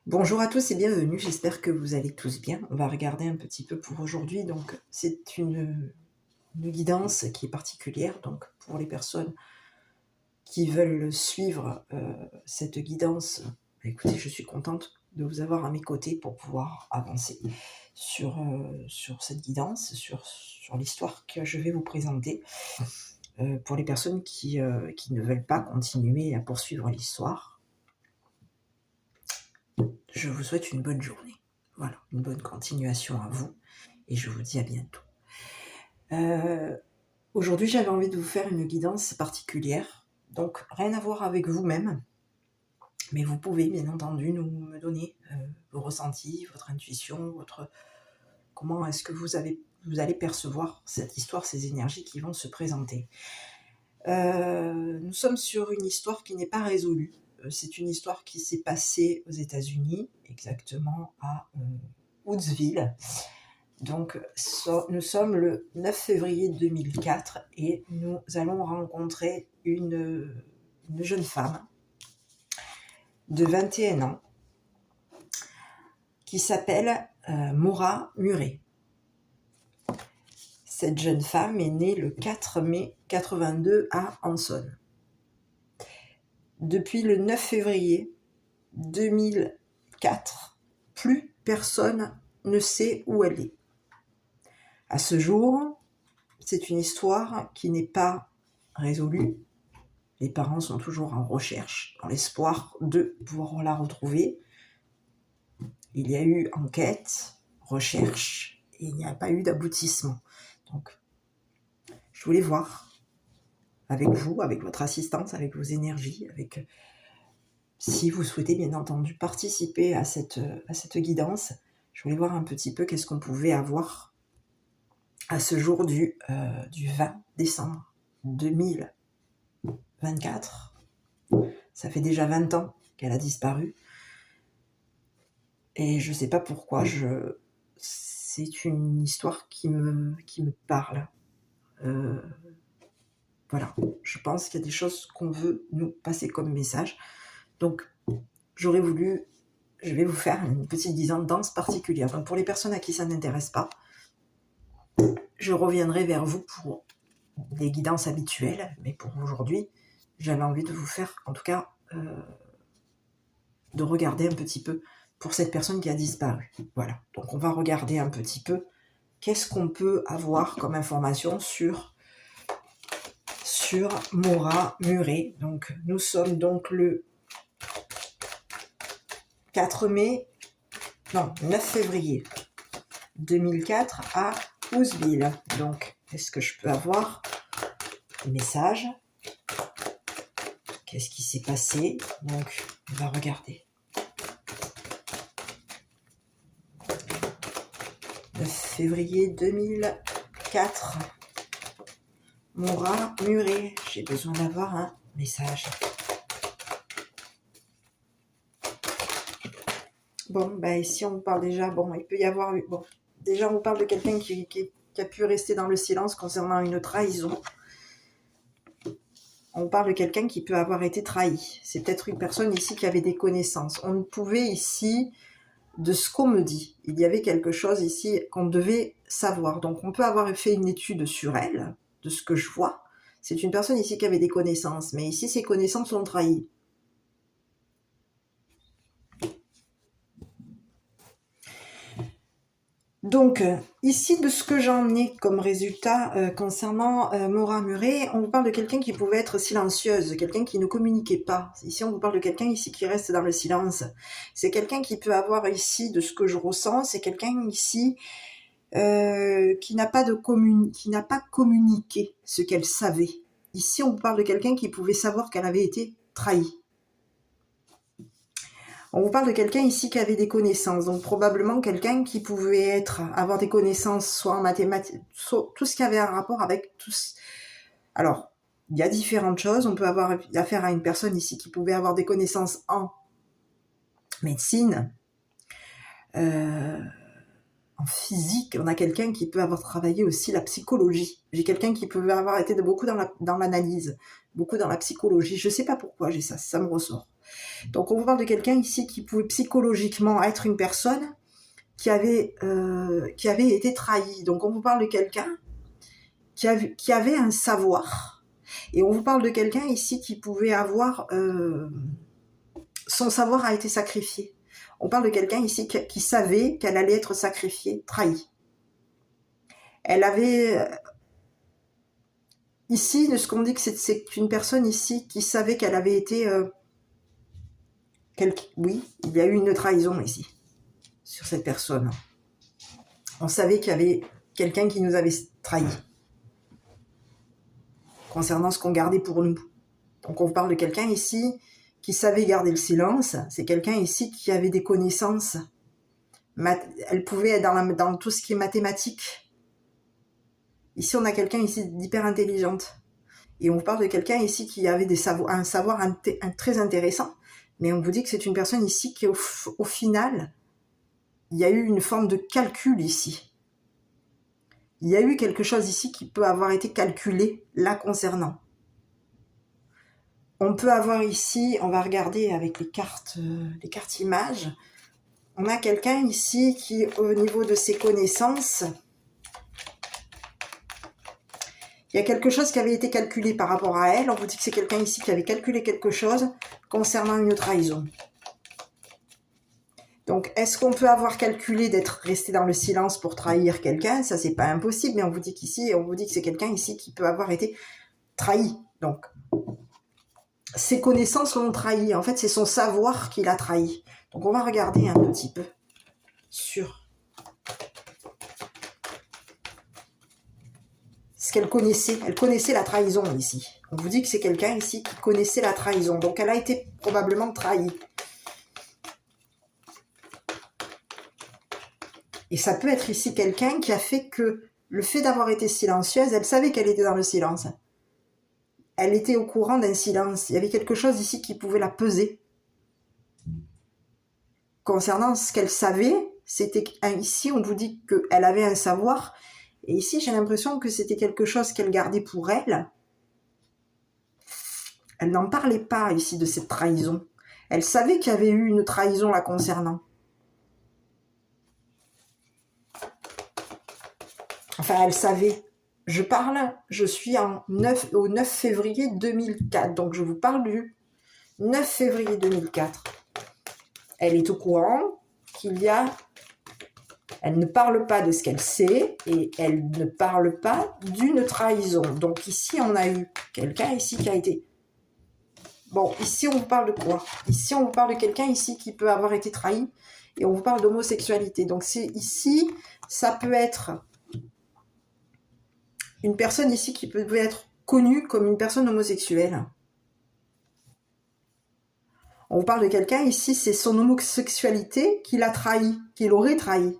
Bonjour à tous et bienvenue, j'espère que vous allez tous bien. On va regarder un petit peu pour aujourd'hui. Donc, c'est une guidance qui est particulière. Donc, pour les personnes qui veulent suivre cette guidance, écoutez, je suis contente de vous avoir à mes côtés pour pouvoir avancer sur cette guidance, sur l'histoire que je vais vous présenter. Pour les personnes qui ne veulent pas continuer à poursuivre l'histoire, je vous souhaite une bonne journée. Voilà, une bonne continuation à vous et je vous dis à bientôt. Aujourd'hui, j'avais envie de vous faire une guidance particulière, donc rien à voir avec vous-même, mais vous pouvez bien entendu me donner vos ressentis, votre intuition, comment est-ce que vous allez percevoir cette histoire, ces énergies qui vont se présenter. Nous sommes sur une histoire qui n'est pas résolue. C'est une histoire qui s'est passée aux États-Unis, exactement à Woodsville. Donc, nous sommes le 9 février 2004 et nous allons rencontrer une jeune femme de 21 ans qui s'appelle Maura Murray. Cette jeune femme est née le 4 mai 82 à Hanson. Depuis le 9 février 2004, plus personne ne sait où elle est. À ce jour, c'est une histoire qui n'est pas résolue. Les parents sont toujours en recherche, dans l'espoir de pouvoir la retrouver. Il y a eu enquête, recherche, et il n'y a pas eu d'aboutissement. Donc, je voulais voir avec vous, avec votre assistance, avec vos énergies, si vous souhaitez bien entendu participer à cette guidance, je voulais voir un petit peu qu'est-ce qu'on pouvait avoir à ce jour du 20 décembre 2024. Ça fait déjà 20 ans qu'elle a disparu. Et je ne sais pas pourquoi, c'est une histoire qui me parle. Voilà, je pense qu'il y a des choses qu'on veut nous passer comme message. Donc, je vais vous faire une petite guidance particulière. Donc, pour les personnes à qui ça n'intéresse pas, je reviendrai vers vous pour des guidances habituelles. Mais pour aujourd'hui, j'avais envie de vous faire, en tout cas, de regarder un petit peu pour cette personne qui a disparu. Voilà, donc on va regarder un petit peu qu'est-ce qu'on peut avoir comme information sur Maura Murray. Donc, nous sommes donc le 9 février 2004 à Woodsville. Donc, est-ce que je peux avoir des messages? Qu'est-ce qui s'est passé? Donc, on va regarder. 9 février 2004. Maura Murray. J'ai besoin d'avoir un message. Bon, ben ici on vous parle déjà, il peut y avoir... Bon, déjà on vous parle de quelqu'un qui a pu rester dans le silence concernant une trahison. On vous parle de quelqu'un qui peut avoir été trahi. C'est peut-être une personne ici qui avait des connaissances. On pouvait ici, de ce qu'on me dit, il y avait quelque chose ici qu'on devait savoir. Donc on peut avoir fait une étude sur elle, de ce que je vois. C'est une personne ici qui avait des connaissances, mais ici ses connaissances sont trahies. Donc, ici, de ce que j'en ai comme résultat concernant Maura Murray, on vous parle de quelqu'un qui pouvait être silencieuse, quelqu'un qui ne communiquait pas. Ici, on vous parle de quelqu'un ici qui reste dans le silence. C'est quelqu'un qui peut avoir ici, de ce que je ressens, c'est quelqu'un ici qui n'a pas communiqué ce qu'elle savait. Ici, on vous parle de quelqu'un qui pouvait savoir qu'elle avait été trahie. On vous parle de quelqu'un ici qui avait des connaissances, donc probablement quelqu'un qui pouvait avoir des connaissances soit en mathématiques, soit tout ce qui avait un rapport avec tous. Alors, il y a différentes choses. On peut avoir affaire à une personne ici qui pouvait avoir des connaissances en médecine, en physique. On a quelqu'un qui peut avoir travaillé aussi la psychologie. J'ai quelqu'un qui peut avoir été beaucoup dans l'analyse, beaucoup dans la psychologie. Je ne sais pas pourquoi j'ai ça me ressort. Donc on vous parle de quelqu'un ici qui pouvait psychologiquement être une personne qui avait été trahi. Donc on vous parle de quelqu'un qui avait un savoir. Et on vous parle de quelqu'un ici qui pouvait avoir... son savoir a été sacrifié. On parle de quelqu'un ici qui savait qu'elle allait être sacrifiée, trahie. Elle avait... ici, de ce qu'on dit que c'est une personne ici qui savait qu'elle avait été... oui, il y a eu une trahison ici, sur cette personne. On savait qu'il y avait quelqu'un qui nous avait trahi concernant ce qu'on gardait pour nous. Donc on parle de quelqu'un ici qui savait garder le silence. C'est quelqu'un ici qui avait des connaissances. Elle pouvait être dans tout ce qui est mathématique. Ici, on a quelqu'un ici d'hyper intelligente. Et on vous parle de quelqu'un ici qui avait un savoir très intéressant. Mais on vous dit que c'est une personne ici qui, au final, il y a eu une forme de calcul ici. Il y a eu quelque chose ici qui peut avoir été calculé là concernant. On peut avoir ici, on va regarder avec les cartes images, on a quelqu'un ici qui, au niveau de ses connaissances, il y a quelque chose qui avait été calculé par rapport à elle. On vous dit que c'est quelqu'un ici qui avait calculé quelque chose concernant une trahison. Donc, est-ce qu'on peut avoir calculé d'être resté dans le silence pour trahir quelqu'un? Ça, c'est pas impossible, mais on vous dit qu'ici, on vous dit que c'est quelqu'un ici qui peut avoir été trahi. Donc, ses connaissances l'ont trahi. En fait, c'est son savoir qui l'a trahi. Donc, on va regarder un petit peu sur ce qu'elle connaissait. Elle connaissait la trahison ici. On vous dit que c'est quelqu'un ici qui connaissait la trahison. Donc, elle a été probablement trahie. Et ça peut être ici quelqu'un qui a fait que le fait d'avoir été silencieuse, elle savait qu'elle était dans le silence. Elle était au courant d'un silence. Il y avait quelque chose ici qui pouvait la peser. Concernant ce qu'elle savait, c'était ici, on vous dit qu'elle avait un savoir. Et ici, j'ai l'impression que c'était quelque chose qu'elle gardait pour elle. Elle n'en parlait pas ici de cette trahison. Elle savait qu'il y avait eu une trahison la concernant. Enfin, elle savait. Je suis au 9 février 2004. Donc, je vous parle du 9 février 2004. Elle est au courant qu'il y a... Elle ne parle pas de ce qu'elle sait et elle ne parle pas d'une trahison. Donc, ici, on a eu quelqu'un ici qui a été... Bon, ici, on vous parle de quoi? Ici, on vous parle de quelqu'un ici qui peut avoir été trahi et on vous parle d'homosexualité. Donc, c'est ici, ça peut être... une personne ici qui peut être connue comme une personne homosexuelle. On vous parle de quelqu'un ici, c'est son homosexualité qui l'a trahi, qui l'aurait trahi.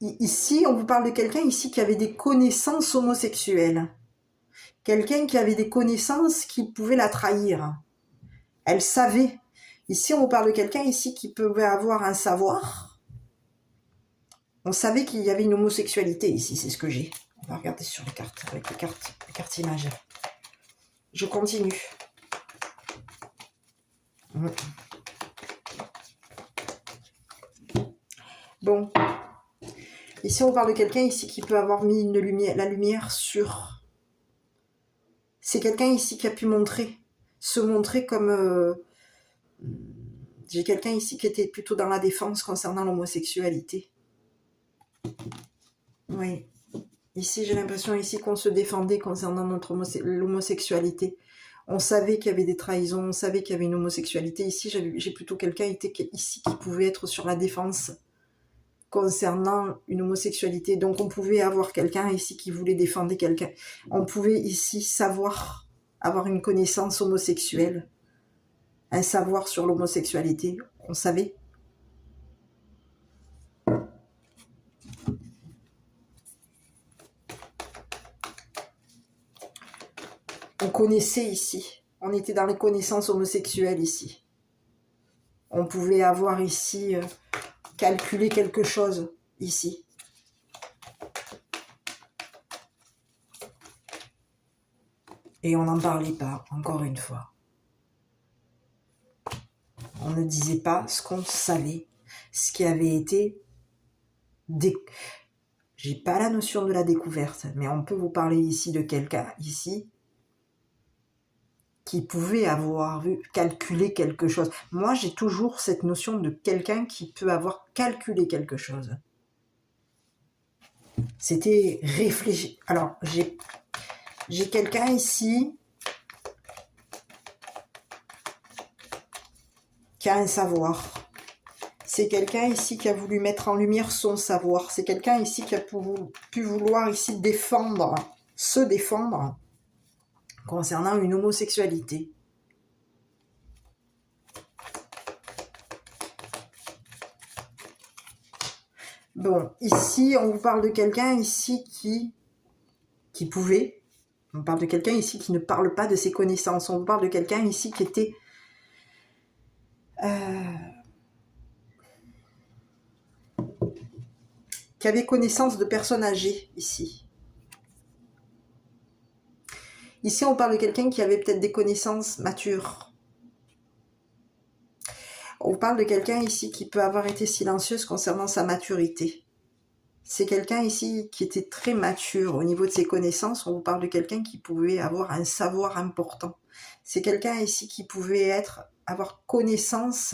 Ici, on vous parle de quelqu'un ici qui avait des connaissances homosexuelles. Quelqu'un qui avait des connaissances qui pouvait la trahir. Elle savait. Ici, on vous parle de quelqu'un ici qui pouvait avoir un savoir. On savait qu'il y avait une homosexualité ici, c'est ce que j'ai. On va regarder sur les cartes, avec les cartes images. Je continue. Bon. Ici, on parle de quelqu'un ici qui peut avoir mis la lumière sur... C'est quelqu'un ici qui a pu se montrer comme... J'ai quelqu'un ici qui était plutôt dans la défense concernant l'homosexualité. Oui. Ici, j'ai l'impression ici qu'on se défendait concernant l'homosexualité. On savait qu'il y avait des trahisons, on savait qu'il y avait une homosexualité. Ici, j'ai plutôt quelqu'un ici qui pouvait être sur la défense concernant une homosexualité. Donc, on pouvait avoir quelqu'un ici qui voulait défendre quelqu'un. On pouvait ici avoir une connaissance homosexuelle, un savoir sur l'homosexualité. On savait. On connaissait ici. On était dans les connaissances homosexuelles ici. On pouvait avoir ici calculé quelque chose ici. Et on n'en parlait pas, encore une fois. On ne disait pas ce qu'on savait, ce qui avait été... J'ai pas la notion de la découverte, mais on peut vous parler ici de quelqu'un, ici, qui pouvait avoir vu calculer quelque chose. Moi, j'ai toujours cette notion de quelqu'un qui peut avoir calculé quelque chose. C'était réfléchi. Alors, j'ai quelqu'un ici qui a un savoir. C'est quelqu'un ici qui a voulu mettre en lumière son savoir. C'est quelqu'un ici qui a pu vouloir ici défendre, se défendre concernant une homosexualité. Bon, ici, on vous parle de quelqu'un ici qui pouvait. On parle de quelqu'un ici qui ne parle pas de ses connaissances. On vous parle de quelqu'un ici qui était... qui avait connaissance de personnes âgées, ici. Ici, on parle de quelqu'un qui avait peut-être des connaissances matures. On parle de quelqu'un ici qui peut avoir été silencieuse concernant sa maturité. C'est quelqu'un ici qui était très mature au niveau de ses connaissances. On vous parle de quelqu'un qui pouvait avoir un savoir important. C'est quelqu'un ici qui pouvait avoir connaissance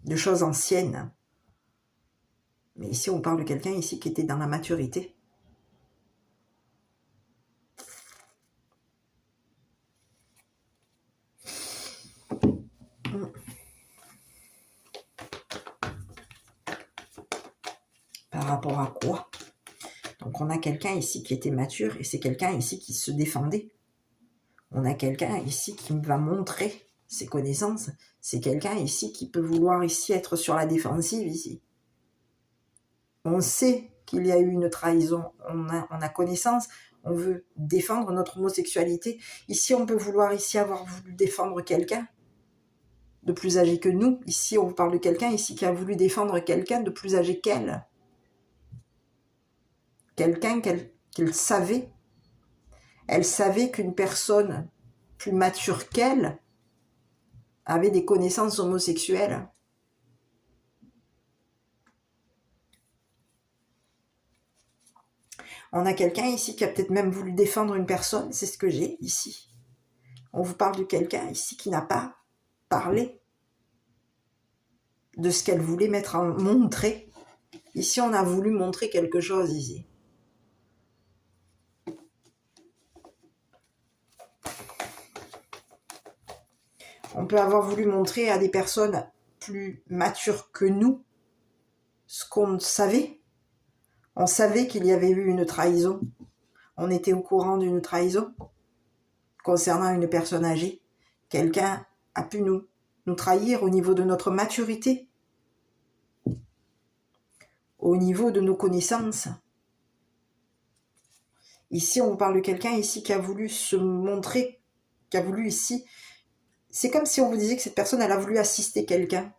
de choses anciennes. Mais ici, on parle de quelqu'un ici qui était dans la maturité. Par rapport à quoi? Donc on a quelqu'un ici qui était mature et c'est quelqu'un ici qui se défendait. On a quelqu'un ici qui va montrer ses connaissances. C'est quelqu'un ici qui peut vouloir ici être sur la défensive ici. On sait qu'il y a eu une trahison, on a connaissance, on veut défendre notre homosexualité. Ici, on peut vouloir ici avoir voulu défendre quelqu'un de plus âgé que nous. Ici, on vous parle de quelqu'un ici qui a voulu défendre quelqu'un de plus âgé qu'elle. Quelqu'un qu'elle savait. Elle savait qu'une personne plus mature qu'elle avait des connaissances homosexuelles. On a quelqu'un ici qui a peut-être même voulu défendre une personne, c'est ce que j'ai ici. On vous parle de quelqu'un ici qui n'a pas parlé de ce qu'elle voulait montrer. Ici, on a voulu montrer quelque chose ici. On peut avoir voulu montrer à des personnes plus matures que nous ce qu'on savait. On savait qu'il y avait eu une trahison. On était au courant d'une trahison concernant une personne âgée. Quelqu'un a pu nous trahir au niveau de notre maturité, au niveau de nos connaissances. Ici, on vous parle de quelqu'un ici qui a voulu se montrer, qui a voulu ici... C'est comme si on vous disait que cette personne, elle a voulu assister quelqu'un.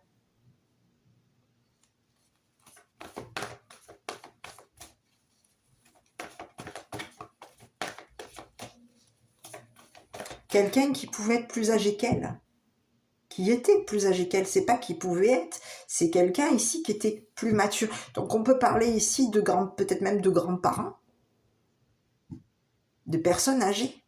Quelqu'un qui pouvait être plus âgé qu'elle. Qui était plus âgé qu'elle. C'est pas qui pouvait être. C'est quelqu'un ici qui était plus mature. Donc on peut parler ici de peut-être même de grands-parents. De personnes âgées.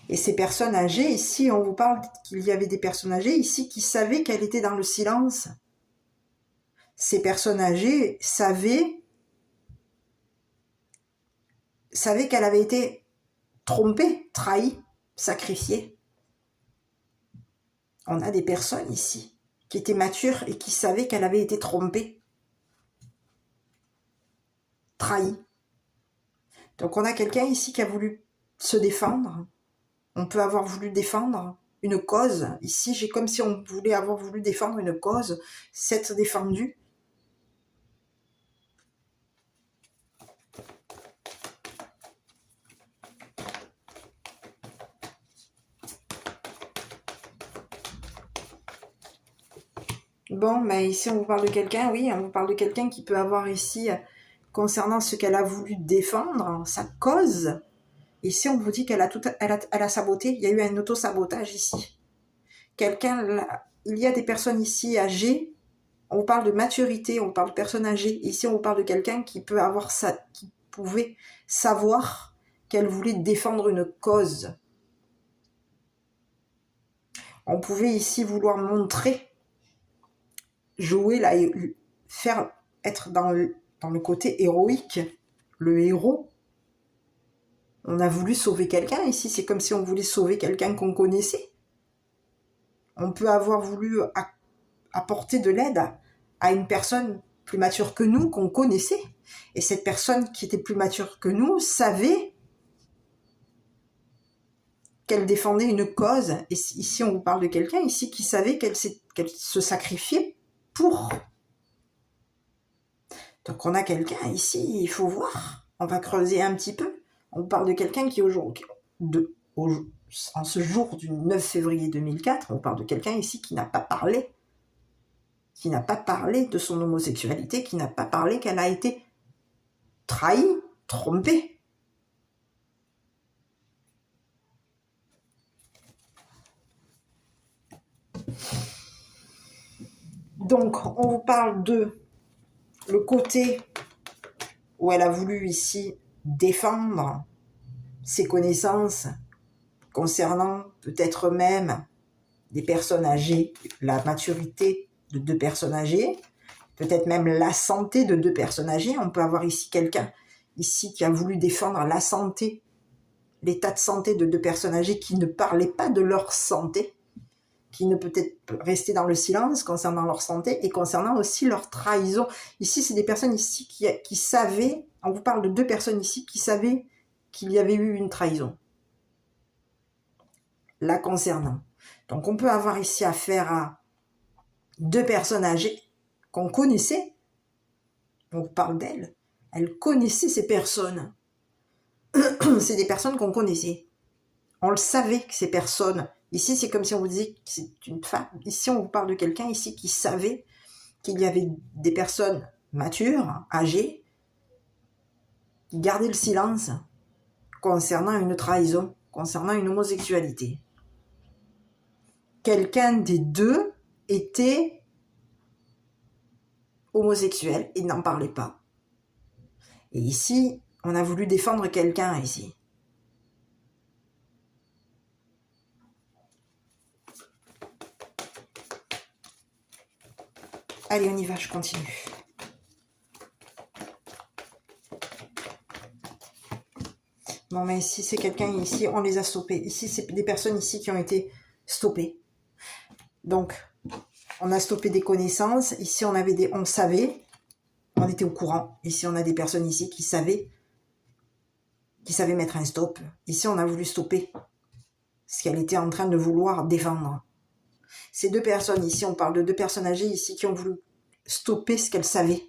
Et ces personnes âgées, ici, on vous parle qu'il y avait des personnes âgées ici qui savaient qu'elle était dans le silence. Ces personnes âgées savaient qu'elle avait été trompée, trahie, sacrifiée. On a des personnes ici qui étaient matures et qui savaient qu'elle avait été trompée, trahie. Donc on a quelqu'un ici qui a voulu se défendre. On peut avoir voulu défendre une cause. Ici, j'ai comme si on voulait avoir voulu défendre une cause, s'être défendu. Bon, mais ici on vous parle de quelqu'un, oui, on vous parle de quelqu'un qui peut avoir ici, concernant ce qu'elle a voulu défendre, sa cause. Ici on vous dit qu'elle a tout, elle a saboté, il y a eu un auto-sabotage ici. Il y a des personnes ici âgées, on vous parle de maturité, on vous parle de personnes âgées. Ici on vous parle de quelqu'un qui peut avoir qui pouvait savoir qu'elle voulait défendre une cause. On pouvait ici vouloir montrer, jouer, faire être dans le côté héroïque, le héros. On a voulu sauver quelqu'un ici, c'est comme si on voulait sauver quelqu'un qu'on connaissait. On peut avoir voulu apporter de l'aide à une personne plus mature que nous, qu'on connaissait. Et cette personne qui était plus mature que nous savait qu'elle défendait une cause. Et ici, on vous parle de quelqu'un ici qui savait qu'elle se sacrifiait pour. Donc on a quelqu'un ici, il faut voir. On va creuser un petit peu. On parle de quelqu'un qui aujourd'hui, en ce jour du 9 février 2004, on parle de quelqu'un ici qui n'a pas parlé de son homosexualité, qui n'a pas parlé qu'elle a été trahie, trompée. Donc, on vous parle de le côté où elle a voulu ici défendre ses connaissances concernant peut-être même des personnes âgées, la maturité de 2 personnes âgées, peut-être même la santé de 2 personnes âgées. On peut avoir ici quelqu'un ici qui a voulu défendre la santé, l'état de santé de 2 personnes âgées qui ne parlaient pas de leur santé, qui ne peut-être rester dans le silence concernant leur santé et concernant aussi leur trahison. Ici, c'est des personnes ici qui savaient, on vous parle de 2 personnes ici qui savaient qu'il y avait eu une trahison la concernant. Donc on peut avoir ici affaire à 2 personnes âgées qu'on connaissait, on vous parle d'elles, elles connaissaient ces personnes. C'est des personnes qu'on connaissait. On le savait que ces personnes, ici c'est comme si on vous disait que c'est une femme, ici on vous parle de quelqu'un ici qui savait qu'il y avait des personnes matures, âgées, qui gardaient le silence concernant une trahison, concernant une homosexualité. Quelqu'un des 2 était homosexuel et n'en parlait pas. Et ici, on a voulu défendre quelqu'un ici. Allez, on y va, je continue. Bon, mais ici, c'est quelqu'un ici, on les a stoppés. Ici, c'est des personnes ici qui ont été stoppées. Donc, on a stoppé des connaissances. Ici, on savait, on était au courant. Ici, on a des personnes ici qui savaient mettre un stop. Ici, on a voulu stopper ce qu'elle était en train de vouloir défendre. Ces 2 personnes ici, on parle de 2 personnes âgées ici qui ont voulu stopper ce qu'elles savaient.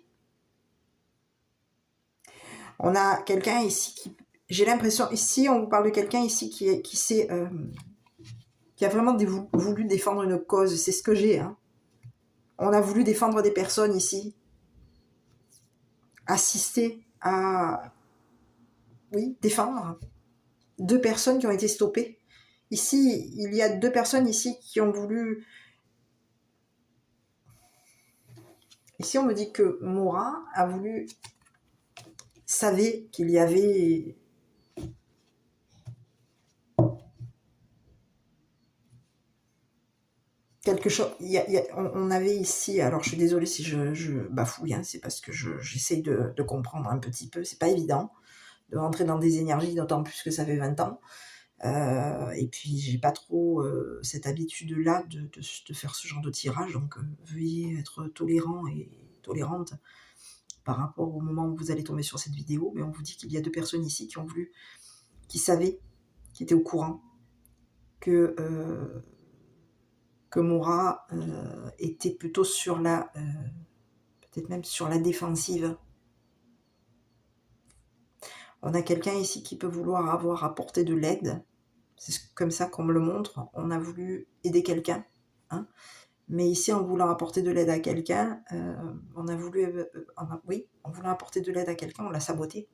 On a quelqu'un ici qui, j'ai l'impression, ici, on vous parle de quelqu'un ici qui a vraiment voulu défendre une cause. C'est ce que j'ai. Hein. On a voulu défendre des personnes ici. Assister à... Oui, défendre. 2 personnes qui ont été stoppées. Ici, il y a 2 personnes ici qui ont voulu... Ici, on me dit que Maura a voulu... savait qu'il y avait... quelque chose, on avait ici, alors je suis désolée si je bafouille, hein, c'est parce que j'essaye de comprendre un petit peu, c'est pas évident de rentrer dans des énergies, d'autant plus que ça fait 20 ans, et puis j'ai pas trop cette habitude-là de faire ce genre de tirage, donc veuillez être tolérant et tolérante par rapport au moment où vous allez tomber sur cette vidéo, mais on vous dit qu'il y a 2 personnes ici qui ont voulu, qui savaient, qui étaient au courant, que Maura était plutôt sur la... peut-être même sur la défensive. On a quelqu'un ici qui peut vouloir avoir apporté de l'aide. C'est comme ça qu'on me le montre. On a voulu aider quelqu'un. Hein. Mais ici, en voulant apporter de l'aide à quelqu'un, on voulant apporter de l'aide à quelqu'un, on l'a saboté.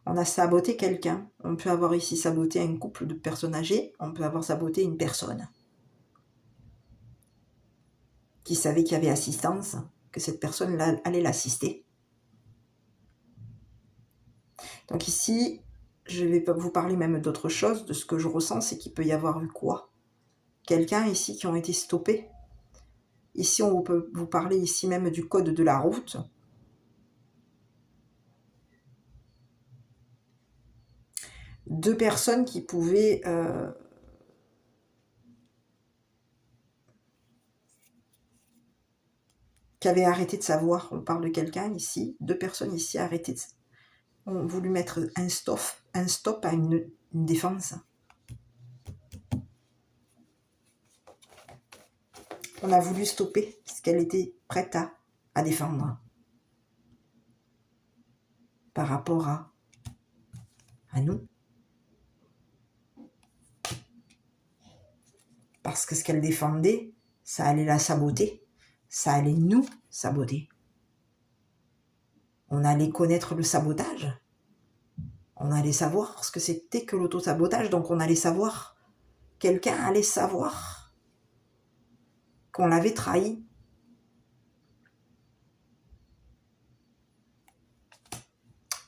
On a saboté quelqu'un. On peut avoir ici saboté un couple de personnes âgées, on peut avoir saboté une personne qui savait qu'il y avait assistance, que cette personne allait l'assister. Donc ici, je vais vous parler même d'autre chose, de ce que je ressens, c'est qu'il peut y avoir eu quoi? Quelqu'un ici qui ont été stoppés. Ici, on peut vous parler ici même du code de la route. Deux personnes qui pouvaient qui avaient arrêté de savoir. On parle de quelqu'un ici, deux personnes ici ont voulu mettre un stop à une défense. On a voulu stopper ce qu'elle était prête à défendre par rapport à nous. Parce que ce qu'elle défendait, ça allait la saboter. Ça allait nous saboter. On allait connaître le sabotage. On allait savoir ce que c'était que l'auto-sabotage. Donc on allait savoir, quelqu'un allait savoir qu'on l'avait trahi.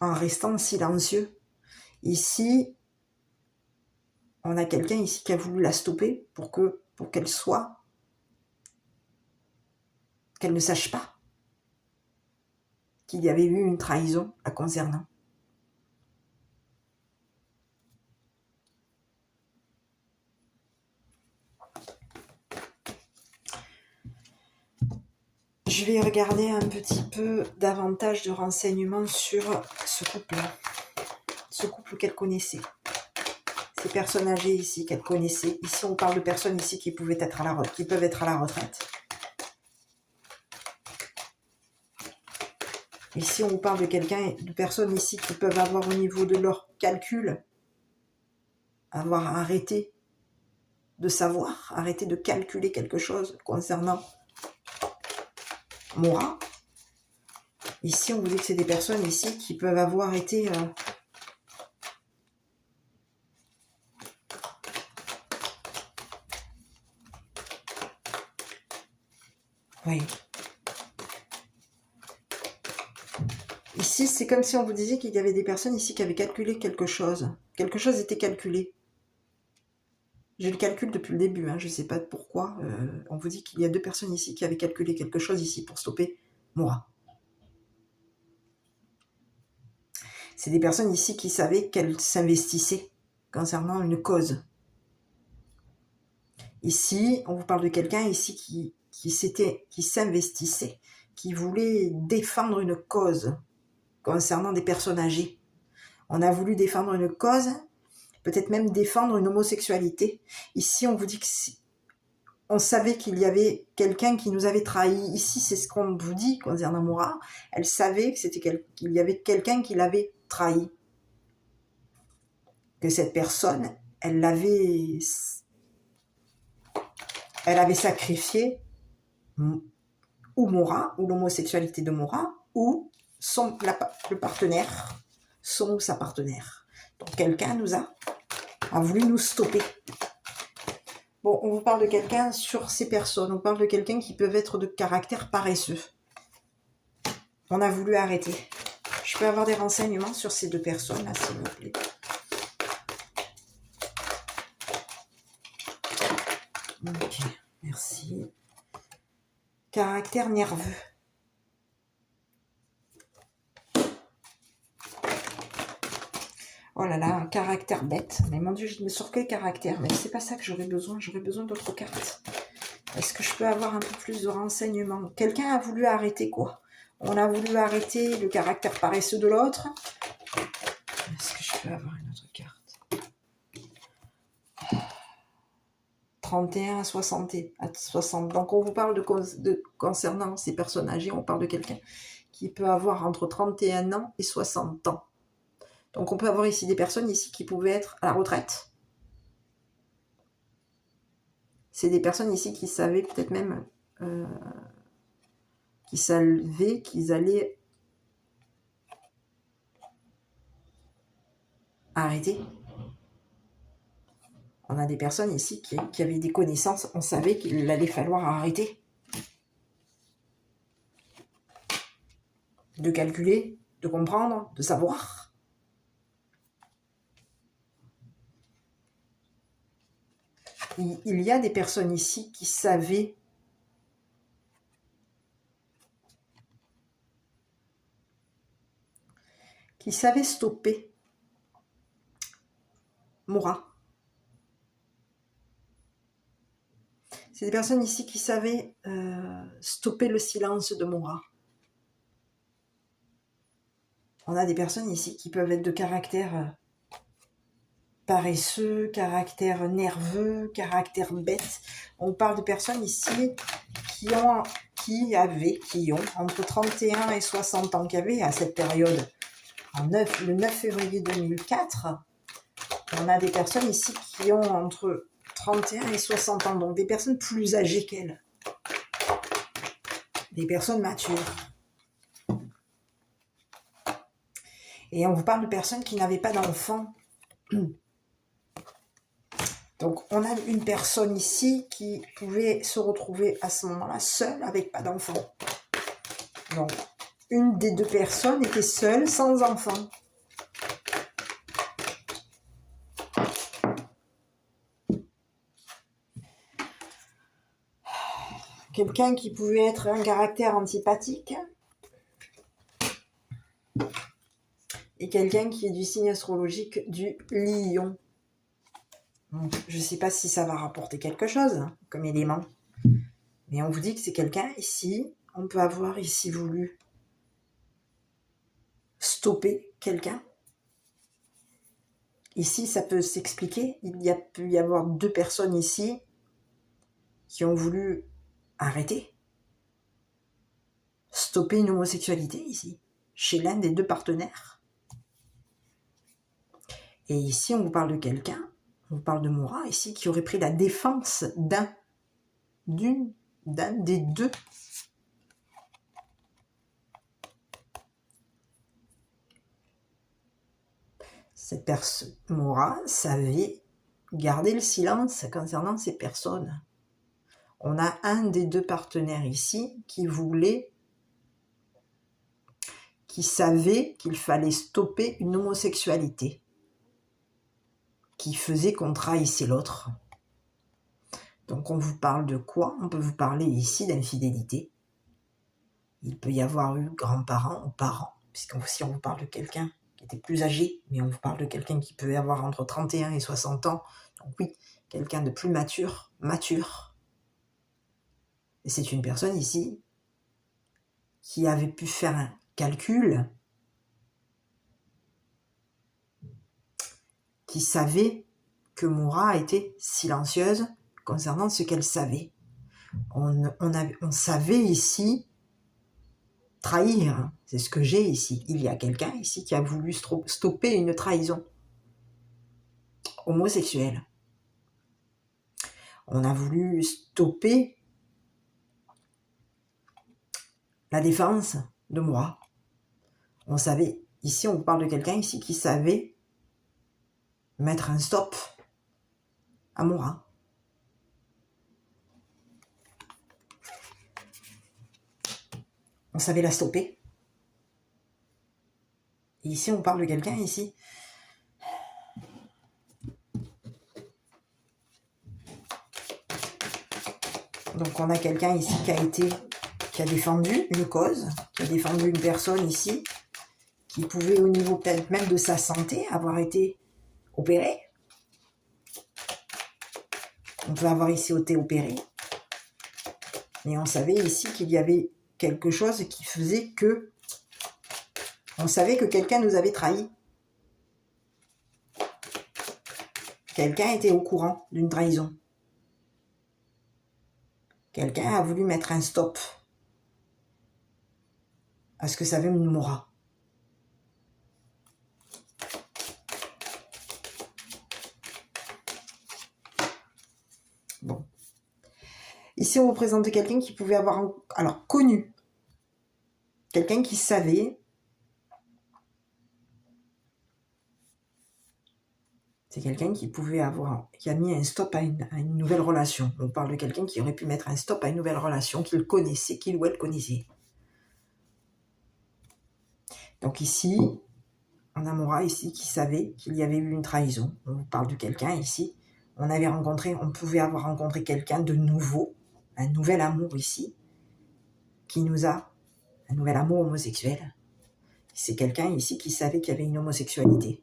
En restant silencieux. Ici, on a quelqu'un ici qui a voulu la stopper pour qu'elle ne sache pas qu'il y avait eu une trahison la concernant. Je vais regarder un petit peu davantage de renseignements sur ce couple qu'elle connaissait. Ces personnes âgées ici qu'elle connaissait. Ici, on parle de personnes ici qui peuvent être à la retraite. Ici, on vous parle de personnes ici qui peuvent avoir au niveau de leur calcul, avoir arrêté de savoir, arrêté de calculer quelque chose concernant Maura. Ici, on vous dit que c'est des personnes ici qui peuvent avoir été... Oui. Ici, c'est comme si on vous disait qu'il y avait des personnes ici qui avaient calculé quelque chose. Quelque chose était calculé. J'ai le calcul depuis le début, je ne sais pas pourquoi. On vous dit qu'il y a deux personnes ici qui avaient calculé quelque chose ici pour stopper Maura. C'est des personnes ici qui savaient qu'elles s'investissaient concernant une cause. Ici, on vous parle de quelqu'un ici qui s'investissait, qui voulait défendre une cause concernant des personnes âgées. On a voulu défendre une cause, peut-être même défendre une homosexualité. Ici, on vous dit que on savait qu'il y avait quelqu'un qui nous avait trahis. Ici, c'est ce qu'on vous dit concernant Maura. Elle savait qu'il y avait quelqu'un qui l'avait trahi. Que cette personne, elle avait sacrifié ou Maura, ou l'homosexualité de Maura, ou le partenaire, son ou sa partenaire. Donc quelqu'un a voulu nous stopper. Bon, on vous parle de quelqu'un sur ces personnes, on parle de quelqu'un qui peut être de caractère paresseux. On a voulu arrêter. Je peux avoir des renseignements sur ces deux personnes, là, s'il vous plaît. Ok, merci. Caractère nerveux. Oh là là, un caractère bête. Mais mon Dieu, je me sors quel caractère? Mais c'est pas ça que j'aurais besoin. J'aurais besoin d'autres cartes. Est-ce que je peux avoir un peu plus de renseignements? Quelqu'un a voulu arrêter quoi? On a voulu arrêter le caractère paresseux de l'autre. Est-ce que je peux avoir une autre carte? 31 à 60. Donc on vous parle concernant ces personnes âgées, on parle de quelqu'un qui peut avoir entre 31 ans et 60 ans. Donc on peut avoir ici des personnes ici qui pouvaient être à la retraite. C'est des personnes ici qui savaient peut-être même qui savaient qu'ils allaient arrêter. On a des personnes ici qui avaient des connaissances, on savait qu'il allait falloir arrêter de calculer, de comprendre, de savoir. Il y a des personnes ici qui savaient stopper Moura. C'est des personnes ici qui savaient stopper le silence de Moura. On a des personnes ici qui peuvent être de caractère paresseux, caractère nerveux, caractère bête. On parle de personnes ici qui ont entre 31 et 60 ans, qui avaient à cette période, le 9 février 2004, on a des personnes ici qui ont entre 31 et 60 ans, donc des personnes plus âgées qu'elles, des personnes matures. Et on vous parle de personnes qui n'avaient pas d'enfants. Donc on a une personne ici qui pouvait se retrouver à ce moment-là seule avec pas d'enfants. Donc une des deux personnes était seule sans enfants. Quelqu'un qui pouvait être un caractère antipathique et quelqu'un qui est du signe astrologique du lion. Donc, je ne sais pas si ça va rapporter quelque chose comme élément, mais on vous dit que c'est quelqu'un ici, on peut avoir ici voulu stopper quelqu'un. Ici, ça peut s'expliquer, peut y avoir deux personnes ici qui ont voulu arrêter, stopper une homosexualité ici, chez l'un des deux partenaires. Et ici, on vous parle de quelqu'un, on vous parle de Moura ici, qui aurait pris la défense d'un des deux. Cette personne, Moura, savait garder le silence concernant ces personnes. On a un des deux partenaires ici qui savait qu'il fallait stopper une homosexualité, qui faisait qu'on trahissait l'autre. Donc on vous parle de quoi? On peut vous parler ici d'infidélité. Il peut y avoir eu grands-parents ou parents, puisque si on vous parle de quelqu'un qui était plus âgé, mais on vous parle de quelqu'un qui peut avoir entre 31 et 60 ans, donc oui, quelqu'un de plus mature. Et c'est une personne ici qui avait pu faire un calcul, qui savait que Moura était silencieuse concernant ce qu'elle savait. On savait ici trahir, c'est ce que j'ai ici. Il y a quelqu'un ici qui a voulu stopper une trahison homosexuelle. On a voulu stopper la défense de moi. On savait, ici on parle de quelqu'un ici qui savait mettre un stop à Moura. On savait la stopper. Et ici on parle de quelqu'un ici donc on a quelqu'un ici qui a défendu une cause, qui a défendu une personne ici, qui pouvait au niveau peut-être même de sa santé avoir été opéré. On peut avoir ici été opéré. Mais on savait ici qu'il y avait quelque chose qui faisait que on savait que quelqu'un nous avait trahis. Quelqu'un était au courant d'une trahison. Quelqu'un a voulu mettre un stop à ce que ça avait une Moura. Bon. Ici, on représente quelqu'un qui pouvait avoir, alors, connu. Quelqu'un qui savait. C'est quelqu'un qui pouvait avoir, qui a mis un stop à une nouvelle relation. On parle de quelqu'un qui aurait pu mettre un stop à une nouvelle relation, qu'il connaissait, qu'il ou elle connaissait. Donc ici, on a Moura ici qui savait qu'il y avait eu une trahison. On parle de quelqu'un ici. On pouvait avoir rencontré quelqu'un de nouveau, un nouvel amour ici, un nouvel amour homosexuel. C'est quelqu'un ici qui savait qu'il y avait une homosexualité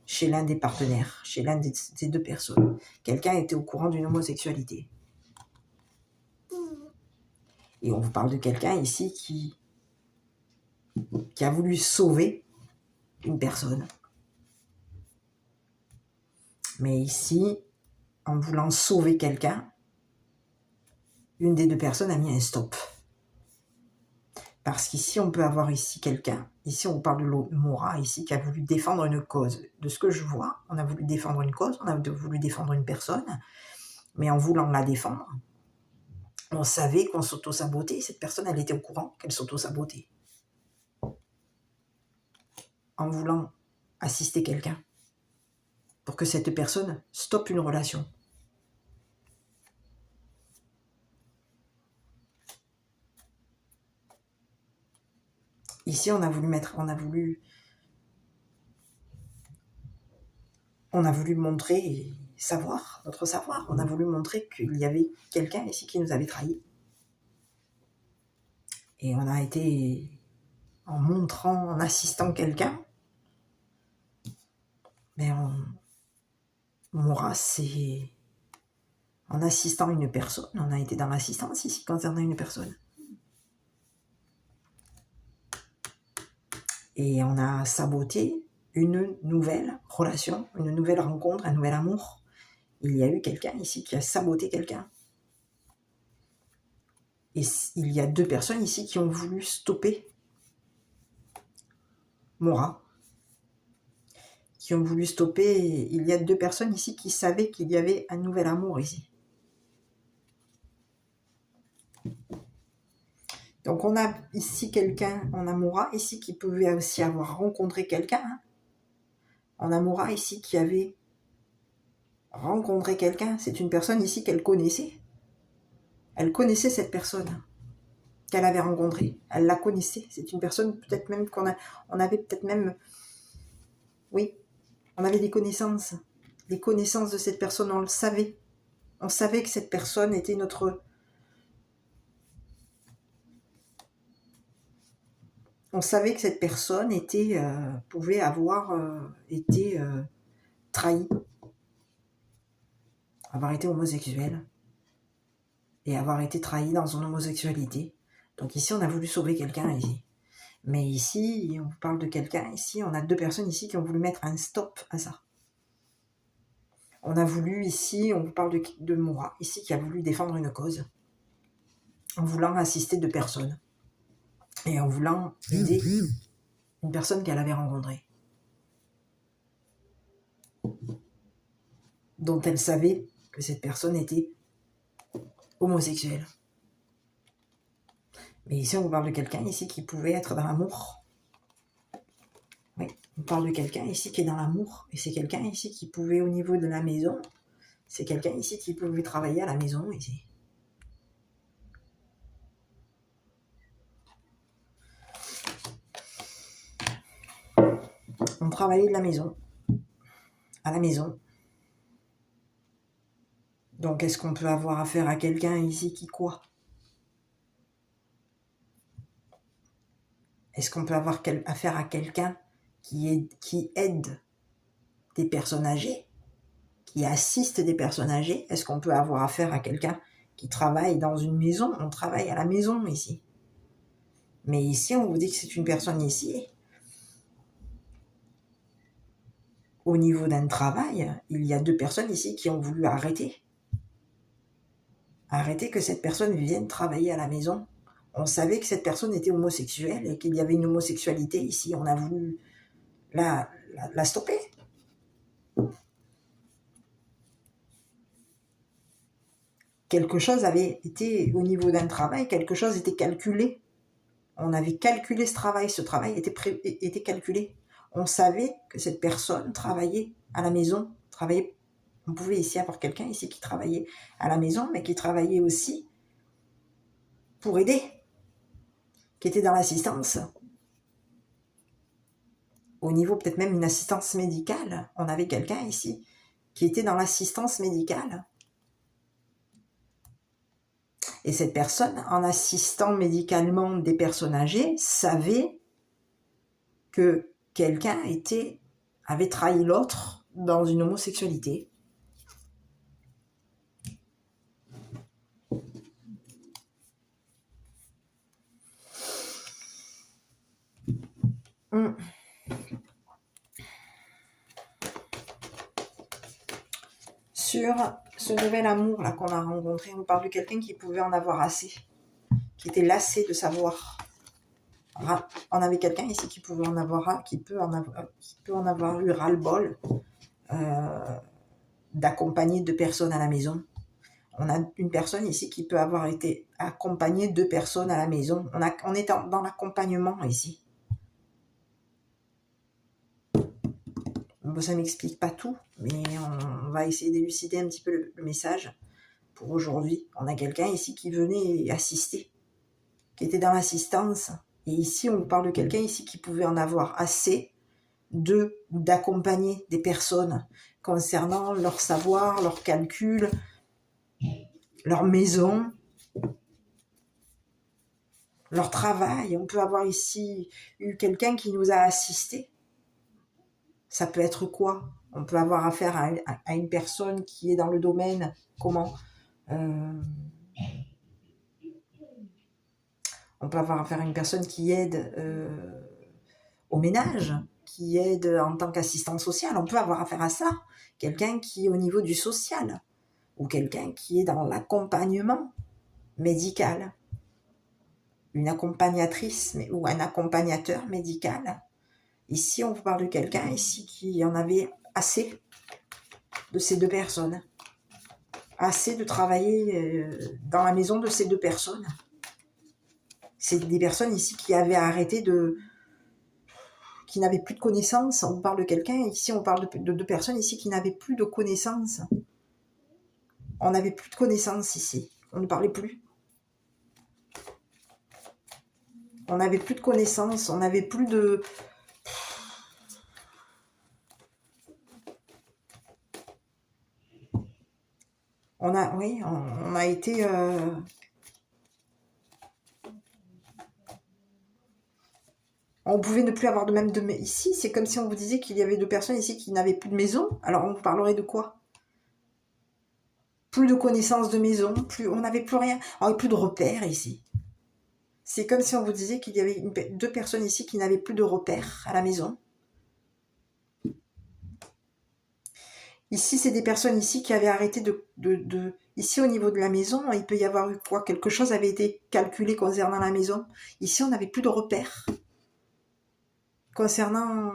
chez l'un des partenaires, chez l'un des deux personnes. Quelqu'un était au courant d'une homosexualité. Et on vous parle de quelqu'un ici qui a voulu sauver une personne. Mais ici, en voulant sauver quelqu'un, une des deux personnes a mis un stop. Parce qu'ici, on peut avoir ici quelqu'un, ici on parle de Moura, ici, qui a voulu défendre une cause. De ce que je vois, on a voulu défendre une cause, on a voulu défendre une personne, mais en voulant la défendre, on savait qu'on s'auto-sabotait. Cette personne, elle était au courant qu'elle s'auto-sabotait. En voulant assister quelqu'un, pour que cette personne stoppe une relation. Ici, on a voulu montrer notre savoir. On a voulu montrer qu'il y avait quelqu'un ici qui nous avait trahis. Et on a été, en assistant quelqu'un, mais Moura, c'est en assistant une personne. On a été dans l'assistance ici concernant une personne. Et on a saboté une nouvelle relation, une nouvelle rencontre, un nouvel amour. Il y a eu quelqu'un ici qui a saboté quelqu'un. Et il y a deux personnes ici qui ont voulu stopper Moura. Qui ont voulu stopper. Il y a deux personnes ici qui savaient qu'il y avait un nouvel amour ici. Donc on a ici quelqu'un, on a Moura ici qui pouvait aussi avoir rencontré quelqu'un. On a Moura ici qui avait rencontré quelqu'un. C'est une personne ici qu'elle connaissait. Elle connaissait cette personne qu'elle avait rencontrée. Elle la connaissait. C'est une personne peut-être même on avait peut-être même... Oui, on avait des connaissances. Les connaissances de cette personne, on le savait. On savait que cette personne était notre... On savait que cette personne pouvait avoir été trahie, avoir été homosexuelle et avoir été trahie dans son homosexualité. Donc ici, on a voulu sauver quelqu'un ici. Mais ici, on parle de quelqu'un ici, on a deux personnes ici qui ont voulu mettre un stop à ça. On a voulu ici, on vous parle de Moura, ici qui a voulu défendre une cause, en voulant assister deux personnes et en voulant aider une personne qu'elle avait rencontrée, dont elle savait que cette personne était homosexuelle. Mais ici, on vous parle de quelqu'un ici qui pouvait être dans l'amour. Oui, on parle de quelqu'un ici qui est dans l'amour. Et c'est quelqu'un ici qui pouvait, au niveau de la maison, c'est quelqu'un ici qui pouvait travailler à la maison ici. On travaillait de la maison, à la maison. Donc, est-ce qu'on peut avoir affaire à quelqu'un ici qui quoi? Est-ce qu'on peut avoir affaire à quelqu'un qui aide des personnes âgées, qui assiste des personnes âgées? Est-ce qu'on peut avoir affaire à quelqu'un qui travaille dans une maison? On travaille à la maison ici. Mais ici, on vous dit que c'est une personne ici. Au niveau d'un travail, il y a deux personnes ici qui ont voulu arrêter que cette personne vienne travailler à la maison. On savait que cette personne était homosexuelle et qu'il y avait une homosexualité ici. On a voulu la stopper. quelque chose avait été, au niveau d'un travail, quelque chose était calculé. On avait calculé ce travail était calculé. On savait que cette personne travaillait à la maison, on pouvait ici avoir quelqu'un ici qui travaillait à la maison, mais qui travaillait aussi pour aider, qui était dans l'assistance. Au niveau peut-être même une assistance médicale, on avait quelqu'un ici qui était dans l'assistance médicale. Et cette personne, en assistant médicalement des personnes âgées, savait que quelqu'un avait trahi l'autre dans une homosexualité. Sur ce nouvel amour là qu'on a rencontré, on parle de quelqu'un qui pouvait en avoir assez, qui était lassé de savoir. On avait quelqu'un ici qui peut en avoir eu ras-le-bol d'accompagner 2 personnes à la maison. On a une personne ici qui peut avoir été accompagnée 2 personnes à la maison. On est dans l'accompagnement ici. Bon, ça n'explique pas tout, mais on va essayer d'élucider un petit peu le message pour aujourd'hui. On a quelqu'un ici qui venait assister, qui était dans l'assistance. Et ici, on parle de quelqu'un ici qui pouvait en avoir assez d'accompagner des personnes concernant leur savoir, leur calcul, leur maison, leur travail. On peut avoir ici eu quelqu'un qui nous a assistés. Ça peut être quoi? On peut avoir affaire à une personne qui est dans le domaine, on peut avoir affaire à une personne qui aide au ménage, qui aide en tant qu'assistant social. On peut avoir affaire à ça. Quelqu'un qui est au niveau du social, ou quelqu'un qui est dans l'accompagnement médical. Une accompagnatrice ou un accompagnateur médical. Ici, on vous parle de quelqu'un ici qui en avait assez de ces 2 personnes. Assez de travailler dans la maison de ces 2 personnes. C'est des personnes ici qui avaient arrêté qui n'avaient plus de connaissances. On parle de quelqu'un, ici on parle de 2 personnes ici qui n'avaient plus de connaissances. On n'avait plus de connaissances ici. On ne parlait plus. On n'avait plus de connaissances, on n'avait plus de... On a été... On pouvait ne plus avoir de même de... Ici, c'est comme si on vous disait qu'il y avait 2 personnes ici qui n'avaient plus de maison. Alors on vous parlerait de quoi? Plus de connaissances de maison, on n'avait plus rien. On n'avait plus de repères ici. C'est comme si on vous disait qu'il y avait 2 personnes ici qui n'avaient plus de repères à la maison. Ici, c'est des personnes ici qui avaient arrêté Ici, au niveau de la maison, il peut y avoir eu quoi? Quelque chose avait été calculé concernant la maison. Ici, on n'avait plus de repères. Concernant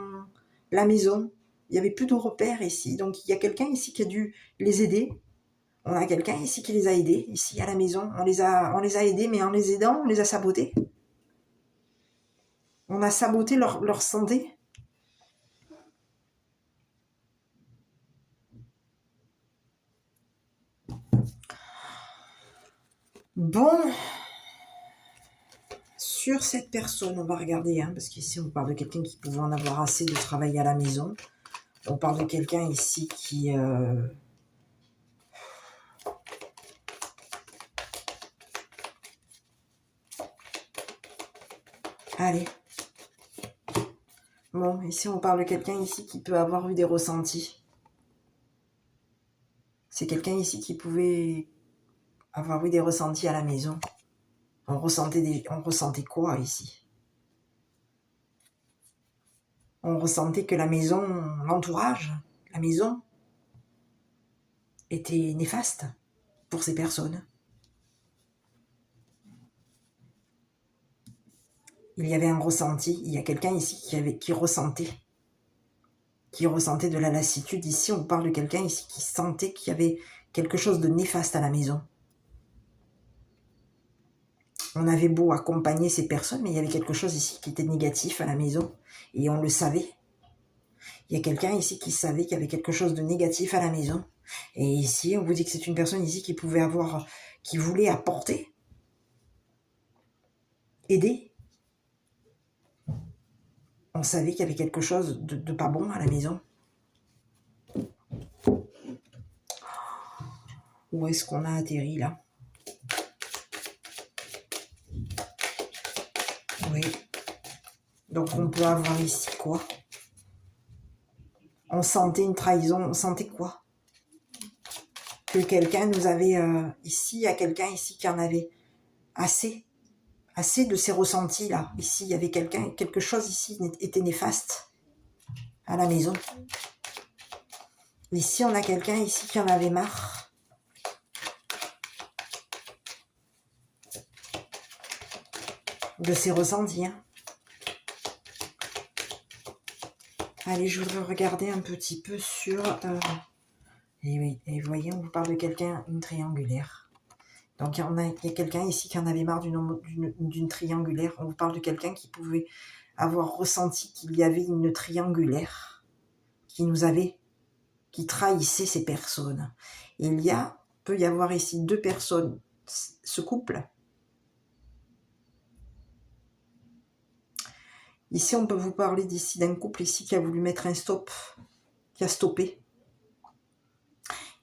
la maison, il n'y avait plus de repères ici. Donc, il y a quelqu'un ici qui a dû les aider. On a quelqu'un ici qui les a aidés, ici à la maison. On les a aidés, mais en les aidant, on les a sabotés. On a saboté leur santé. Bon, sur cette personne, on va regarder, parce qu'ici on parle de quelqu'un qui pouvait en avoir assez de travailler à la maison. On parle de quelqu'un ici qui... Allez. Bon, ici on parle de quelqu'un ici qui peut avoir eu des ressentis. C'est quelqu'un ici qui pouvait avoir eu des ressentis à la maison. On ressentait quoi ici? On ressentait que la maison, l'entourage, la maison, était néfaste pour ces personnes. Il y avait un ressenti, il y a quelqu'un ici qui ressentait de la lassitude. Ici, on parle de quelqu'un ici qui sentait qu'il y avait quelque chose de néfaste à la maison. On avait beau accompagner ces personnes, mais il y avait quelque chose ici qui était négatif à la maison. Et on le savait. Il y a quelqu'un ici qui savait qu'il y avait quelque chose de négatif à la maison. Et ici, on vous dit que c'est une personne ici qui pouvait avoir, qui voulait apporter, aider. On savait qu'il y avait quelque chose de pas bon à la maison. Où est-ce qu'on a atterri là? Oui. Donc on peut avoir ici quoi? On sentait une trahison, on sentait quoi? Que quelqu'un nous avait ici, il y a quelqu'un ici qui en avait assez de ces ressentis là. Ici, il y avait quelque chose ici était néfaste à la maison. Ici, on a quelqu'un ici qui en avait marre. De ses ressentis. Hein. Allez, je voudrais regarder un petit peu sur... Et oui, et vous voyez, on vous parle de quelqu'un, une triangulaire. Donc, il y a quelqu'un ici qui en avait marre d'une triangulaire. On vous parle de quelqu'un qui pouvait avoir ressenti qu'il y avait une triangulaire qui trahissait ces personnes. Et peut y avoir ici deux personnes, ce couple. Ici, on peut vous parler d'ici d'un couple ici qui a voulu mettre un stop, qui a stoppé.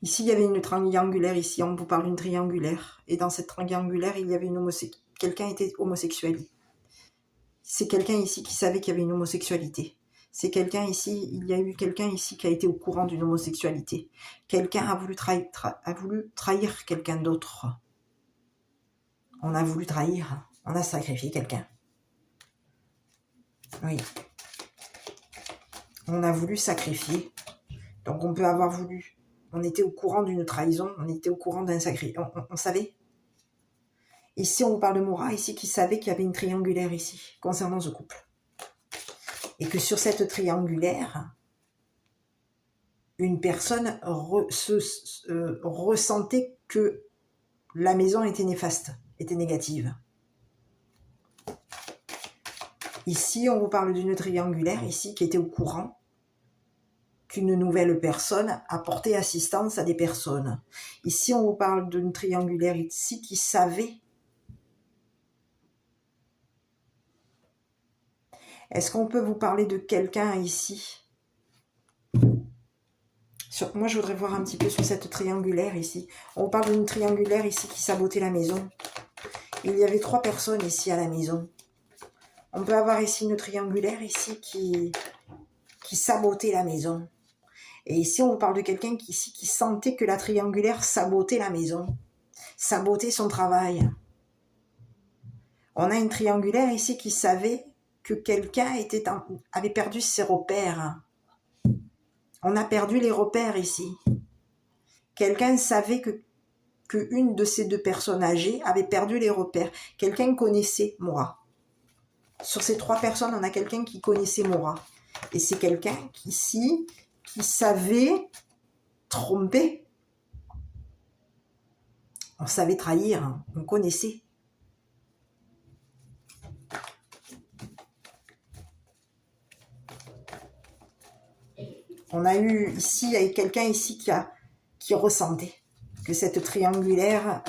Ici, il y avait une triangulaire, ici, on vous parle d'une triangulaire. Et dans cette triangulaire, il y avait quelqu'un était homosexuel. C'est quelqu'un ici qui savait qu'il y avait une homosexualité. C'est quelqu'un ici, il y a eu quelqu'un ici qui a été au courant d'une homosexualité. Quelqu'un a voulu trahir quelqu'un d'autre. On a voulu trahir, on a sacrifié quelqu'un. Oui. On a voulu sacrifier. Donc on peut avoir voulu. On était au courant d'une trahison, on était au courant d'un sacrifice. On savait. Ici, on vous parle de Moura, ici, qui savait qu'il y avait une triangulaire ici, concernant ce couple. Et que sur cette triangulaire, une personne ressentait que la maison était néfaste, était négative. Ici, on vous parle d'une triangulaire, ici, qui était au courant qu'une nouvelle personne apportait assistance à des personnes. Ici, on vous parle d'une triangulaire ici qui savait. Est-ce qu'on peut vous parler de quelqu'un ici? Moi, je voudrais voir un petit peu sur cette triangulaire ici. On vous parle d'une triangulaire ici qui sabotait la maison. Il y avait 3 personnes ici à la maison. On peut avoir ici une triangulaire ici qui sabotait la maison. Et ici, on vous parle de quelqu'un qui sentait que la triangulaire sabotait la maison, sabotait son travail. On a une triangulaire ici qui savait que quelqu'un avait perdu ses repères. On a perdu les repères ici. Quelqu'un savait que une de ces 2 personnes âgées avait perdu les repères. Quelqu'un connaissait Moura. Sur ces 3 personnes, on a quelqu'un qui connaissait Moura. Et c'est quelqu'un qui savait tromper. On savait trahir, on connaissait. On a eu ici, il y a quelqu'un ici qui ressentait que cette triangulaire,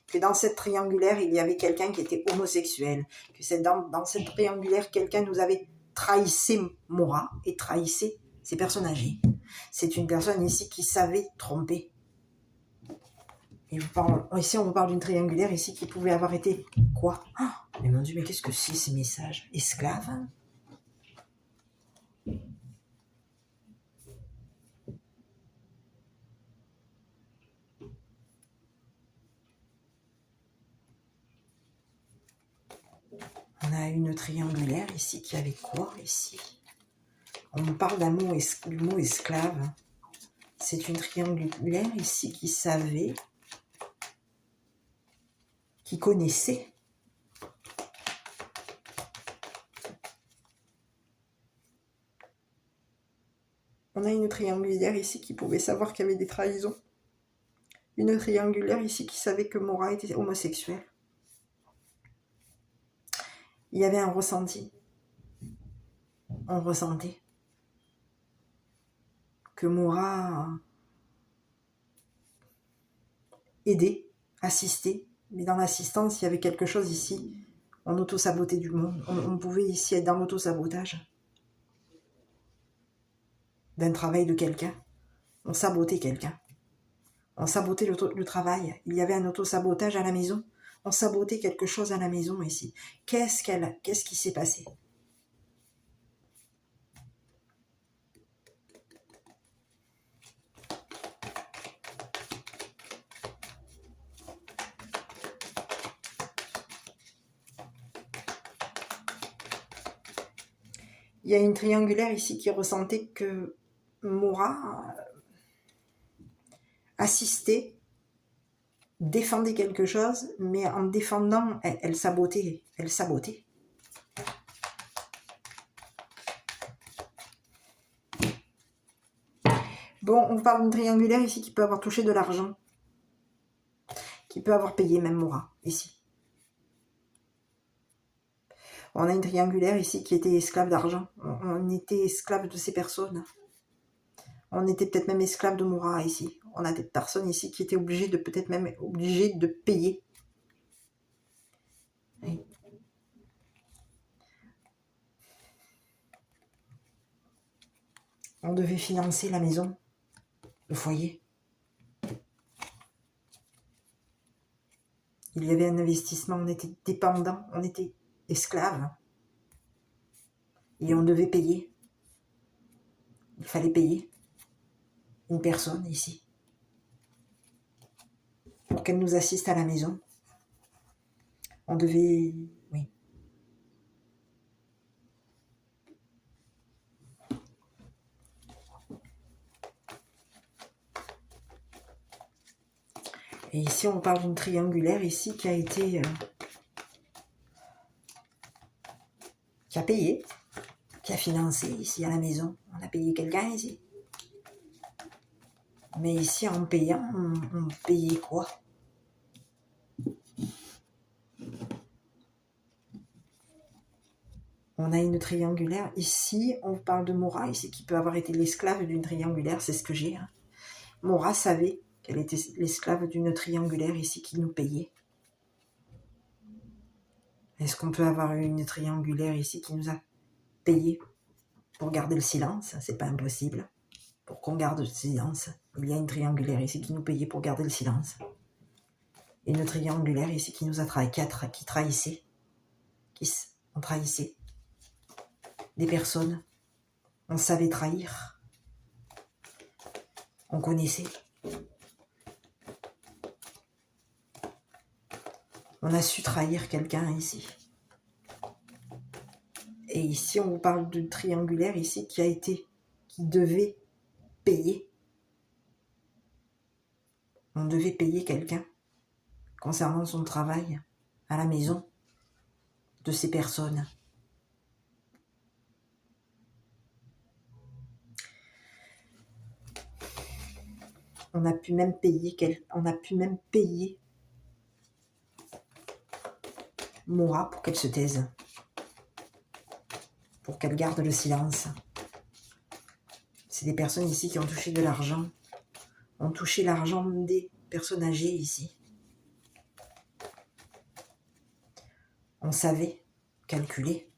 que dans cette triangulaire, il y avait quelqu'un qui était homosexuel, que dans cette triangulaire, quelqu'un nous avait trahissé Moura et trahissé ces personnes âgées. C'est une personne ici qui savait tromper. Et ici, on vous parle d'une triangulaire ici qui pouvait avoir été quoi? Oh, mais mon Dieu, mais qu'est-ce que c'est ces messages? Esclaves? On a une triangulaire ici qui avait quoi ici? On nous parle du mot esclave. C'est une triangulaire ici qui savait, qui connaissait. On a une triangulaire ici qui pouvait savoir qu'il y avait des trahisons. Une triangulaire ici qui savait que Moura était homosexuel. il y avait un ressenti. On ressentait que Moura aidait, assistait, mais dans l'assistance, il y avait quelque chose ici. On auto-sabotait du monde. On pouvait ici être dans l'auto-sabotage d'un travail de quelqu'un. On sabotait quelqu'un. On sabotait le travail. Il y avait un auto-sabotage à la maison. On sabotait quelque chose à la maison ici. Qu'est-ce qui s'est passé? Il y a une triangulaire ici qui ressentait que Moura assistait, défendait quelque chose, mais en défendant, elle sabotait. Elle sabotait. Bon, on parle d'une triangulaire ici qui peut avoir touché de l'argent. Qui peut avoir payé même Moura, ici. On a une triangulaire ici qui était esclave d'argent. On était esclave de ces personnes. On était peut-être même esclave de Moura ici. On a des personnes ici qui étaient obligées de peut-être même obligées de payer. Oui. On devait financer la maison, le foyer. Il y avait un investissement, on était dépendant, on était esclave. Et on devait payer. Il fallait payer une personne ici pour qu'elle nous assiste à la maison. On devait... Oui. Et ici, on parle d'une triangulaire ici qui a été... qui a payé, qui a financé ici à la maison. On a payé quelqu'un ici. Mais ici, en payant, on payait quoi? On a une triangulaire. Ici, on parle de Moura, ici, qui peut avoir été l'esclave d'une triangulaire. C'est ce que j'ai. Hein. Moura savait qu'elle était l'esclave d'une triangulaire ici qui nous payait. Est-ce qu'on peut avoir une triangulaire ici qui nous a payé pour garder le silence? C'est pas impossible. Pour qu'on garde le silence. Il y a une triangulaire ici qui nous payait pour garder le silence. Et une triangulaire ici qui nous a trahi, qui trahissait. On trahissait des personnes. On savait trahir. On connaissait. On a su trahir quelqu'un ici. Et ici, on vous parle d'une triangulaire ici qui devait payer. On devait payer quelqu'un concernant son travail à la maison de ces personnes. On a pu même payer Moura pour qu'elle se taise, pour qu'elle garde le silence. C'est des personnes ici qui ont touché de l'argent, ont touché l'argent des personnes âgées ici. On savait calculer.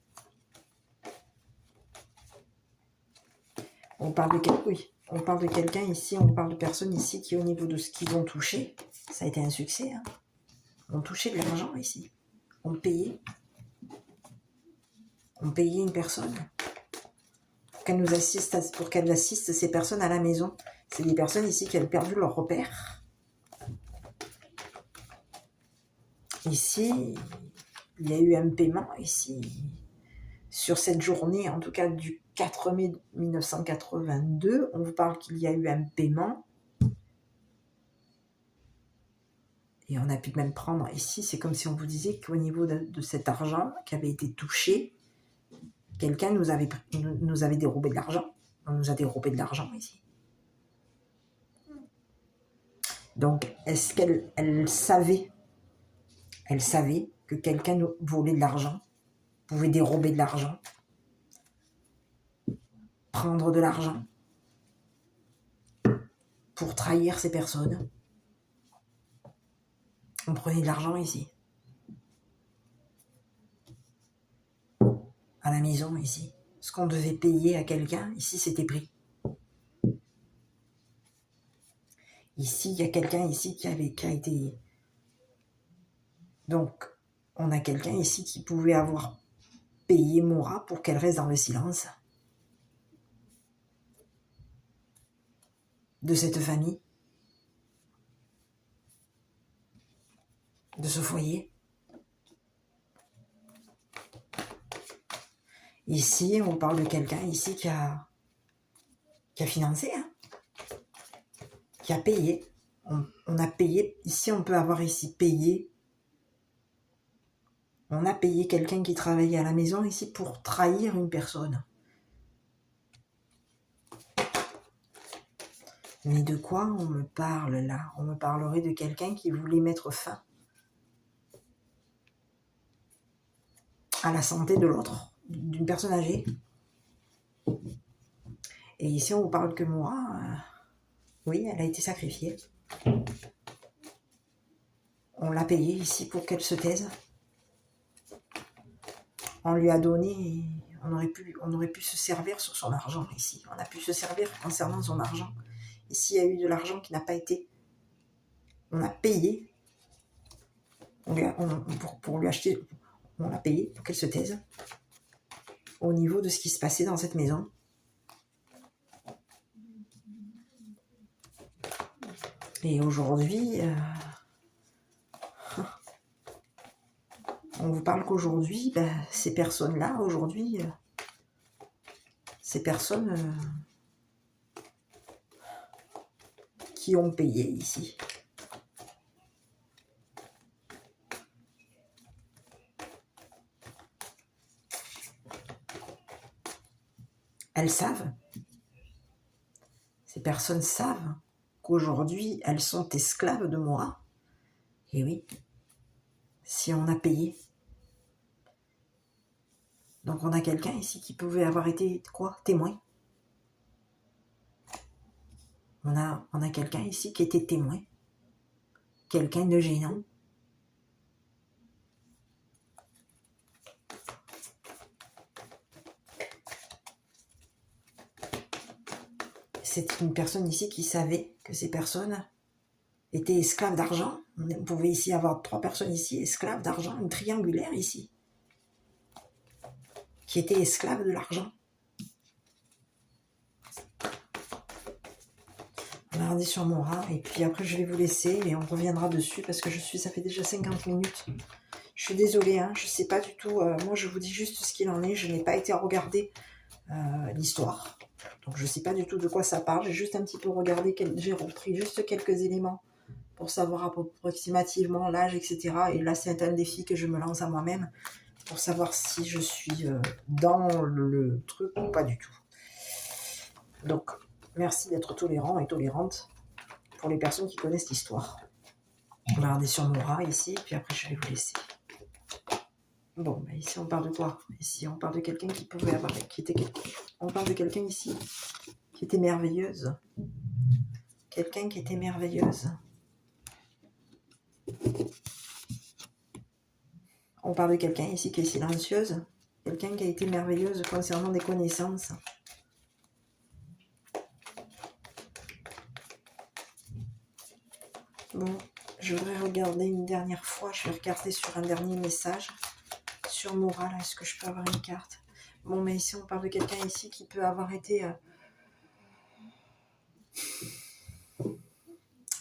On parle de quelqu'un ici, on parle de personnes ici qui, au niveau de ce qu'ils ont touché, ça a été un succès. Hein. On touchait de l'argent ici. On payait. On payait une personne pour qu'elle nous assiste, pour qu'elle assiste ces personnes à la maison. C'est des personnes ici qui ont perdu leur repère. Ici, il y a eu un paiement ici. Sur cette journée, en tout cas du 4 mai 1982, on vous parle qu'il y a eu un paiement. Et on a pu même prendre ici, c'est comme si on vous disait qu'au niveau de cet argent qui avait été touché, quelqu'un nous avait dérobé de l'argent. On nous a dérobé de l'argent ici. Donc, est-ce qu'elle savait que quelqu'un nous volait de l'argent? pouvez dérober de l'argent, prendre de l'argent pour trahir ces personnes. On prenait de l'argent ici. À la maison, ici. Ce qu'on devait payer à quelqu'un, ici, c'était pris. Ici, il y a quelqu'un ici qui a été... Donc, on a quelqu'un ici qui pouvait avoir payé Moura pour qu'elle reste dans le silence de cette famille, de ce foyer. Ici, on parle de quelqu'un ici qui a financé, hein, qui a payé. On a payé. Ici, on peut avoir ici payé. On a payé quelqu'un qui travaillait à la maison ici pour trahir une personne. Mais de quoi on me parle là? On me parlerait de quelqu'un qui voulait mettre fin à la santé de l'autre, d'une personne âgée. Et ici, on vous parle que moi, oui, elle a été sacrifiée. On l'a payée ici pour qu'elle se taise. On lui a donné, on aurait pu se servir sur son argent ici. On a pu se servir concernant son argent. Ici, il y a eu de l'argent qui n'a pas été... On a payé pour lui acheter... On l'a payé pour qu'elle se taise au niveau de ce qui se passait dans cette maison. Et aujourd'hui, on vous parle qu'aujourd'hui, ces personnes-là, aujourd'hui, ces personnes qui ont payé ici. Elles savent, ces personnes savent qu'aujourd'hui, elles sont esclaves de moi. Et oui, si on a payé. Donc on a quelqu'un ici qui pouvait avoir été, quoi, témoin. On a quelqu'un ici qui était témoin. Quelqu'un de gênant. C'est une personne ici qui savait que ces personnes étaient esclaves d'argent. On pouvait ici avoir 3 personnes ici, esclaves d'argent, une triangulaire ici, qui était esclave de l'argent. On va regarder sur Moura, et puis après je vais vous laisser, et on reviendra dessus, parce que ça fait déjà 50 minutes. Je suis désolée, hein, je ne sais pas du tout, moi je vous dis juste ce qu'il en est, je n'ai pas été regarder l'histoire. Donc je ne sais pas du tout de quoi ça parle, j'ai juste un petit peu regardé, j'ai repris juste quelques éléments pour savoir approximativement l'âge, etc. Et là c'est un défi que je me lance à moi-même pour savoir si je suis dans le truc ou pas du tout. Donc merci d'être tolérant et tolérante pour les personnes qui connaissent l'histoire. On va regarder sur Moura ici, et puis après je vais vous laisser. Bon, ici on parle de quoi? Ici on parle de quelqu'un qui pouvait avoir, on parle de quelqu'un ici qui était merveilleuse. Quelqu'un qui était merveilleuse. On parle de quelqu'un ici qui est silencieuse. Quelqu'un qui a été merveilleuse concernant des connaissances. Bon, je voudrais regarder une dernière fois. Je vais regarder sur un dernier message. Sur Moura, là, est-ce que je peux avoir une carte? Bon, mais ici, on parle de quelqu'un ici qui peut avoir été...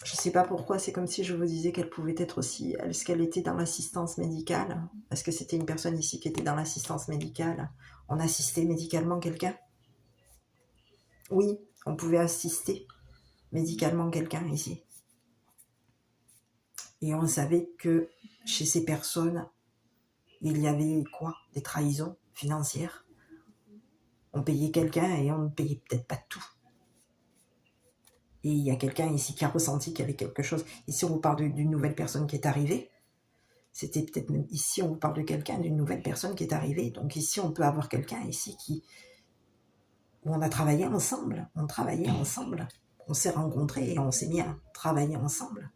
Je sais pas pourquoi, c'est comme si je vous disais qu'elle pouvait être aussi... Est-ce qu'elle était dans l'assistance médicale? Est-ce que c'était une personne ici qui était dans l'assistance médicale? On assistait médicalement quelqu'un? Oui, on pouvait assister médicalement quelqu'un ici. Et on savait que chez ces personnes, il y avait quoi? Des trahisons financières. On payait quelqu'un et on ne payait peut-être pas tout. Et il y a quelqu'un ici qui a ressenti qu'il y avait quelque chose. Ici, on vous parle d'une nouvelle personne qui est arrivée. C'était peut-être même ici, on vous parle de quelqu'un, d'une nouvelle personne qui est arrivée. Donc ici, on peut avoir quelqu'un ici où on a travaillé ensemble. On travaillait ensemble. On s'est rencontrés et on s'est mis à travailler ensemble.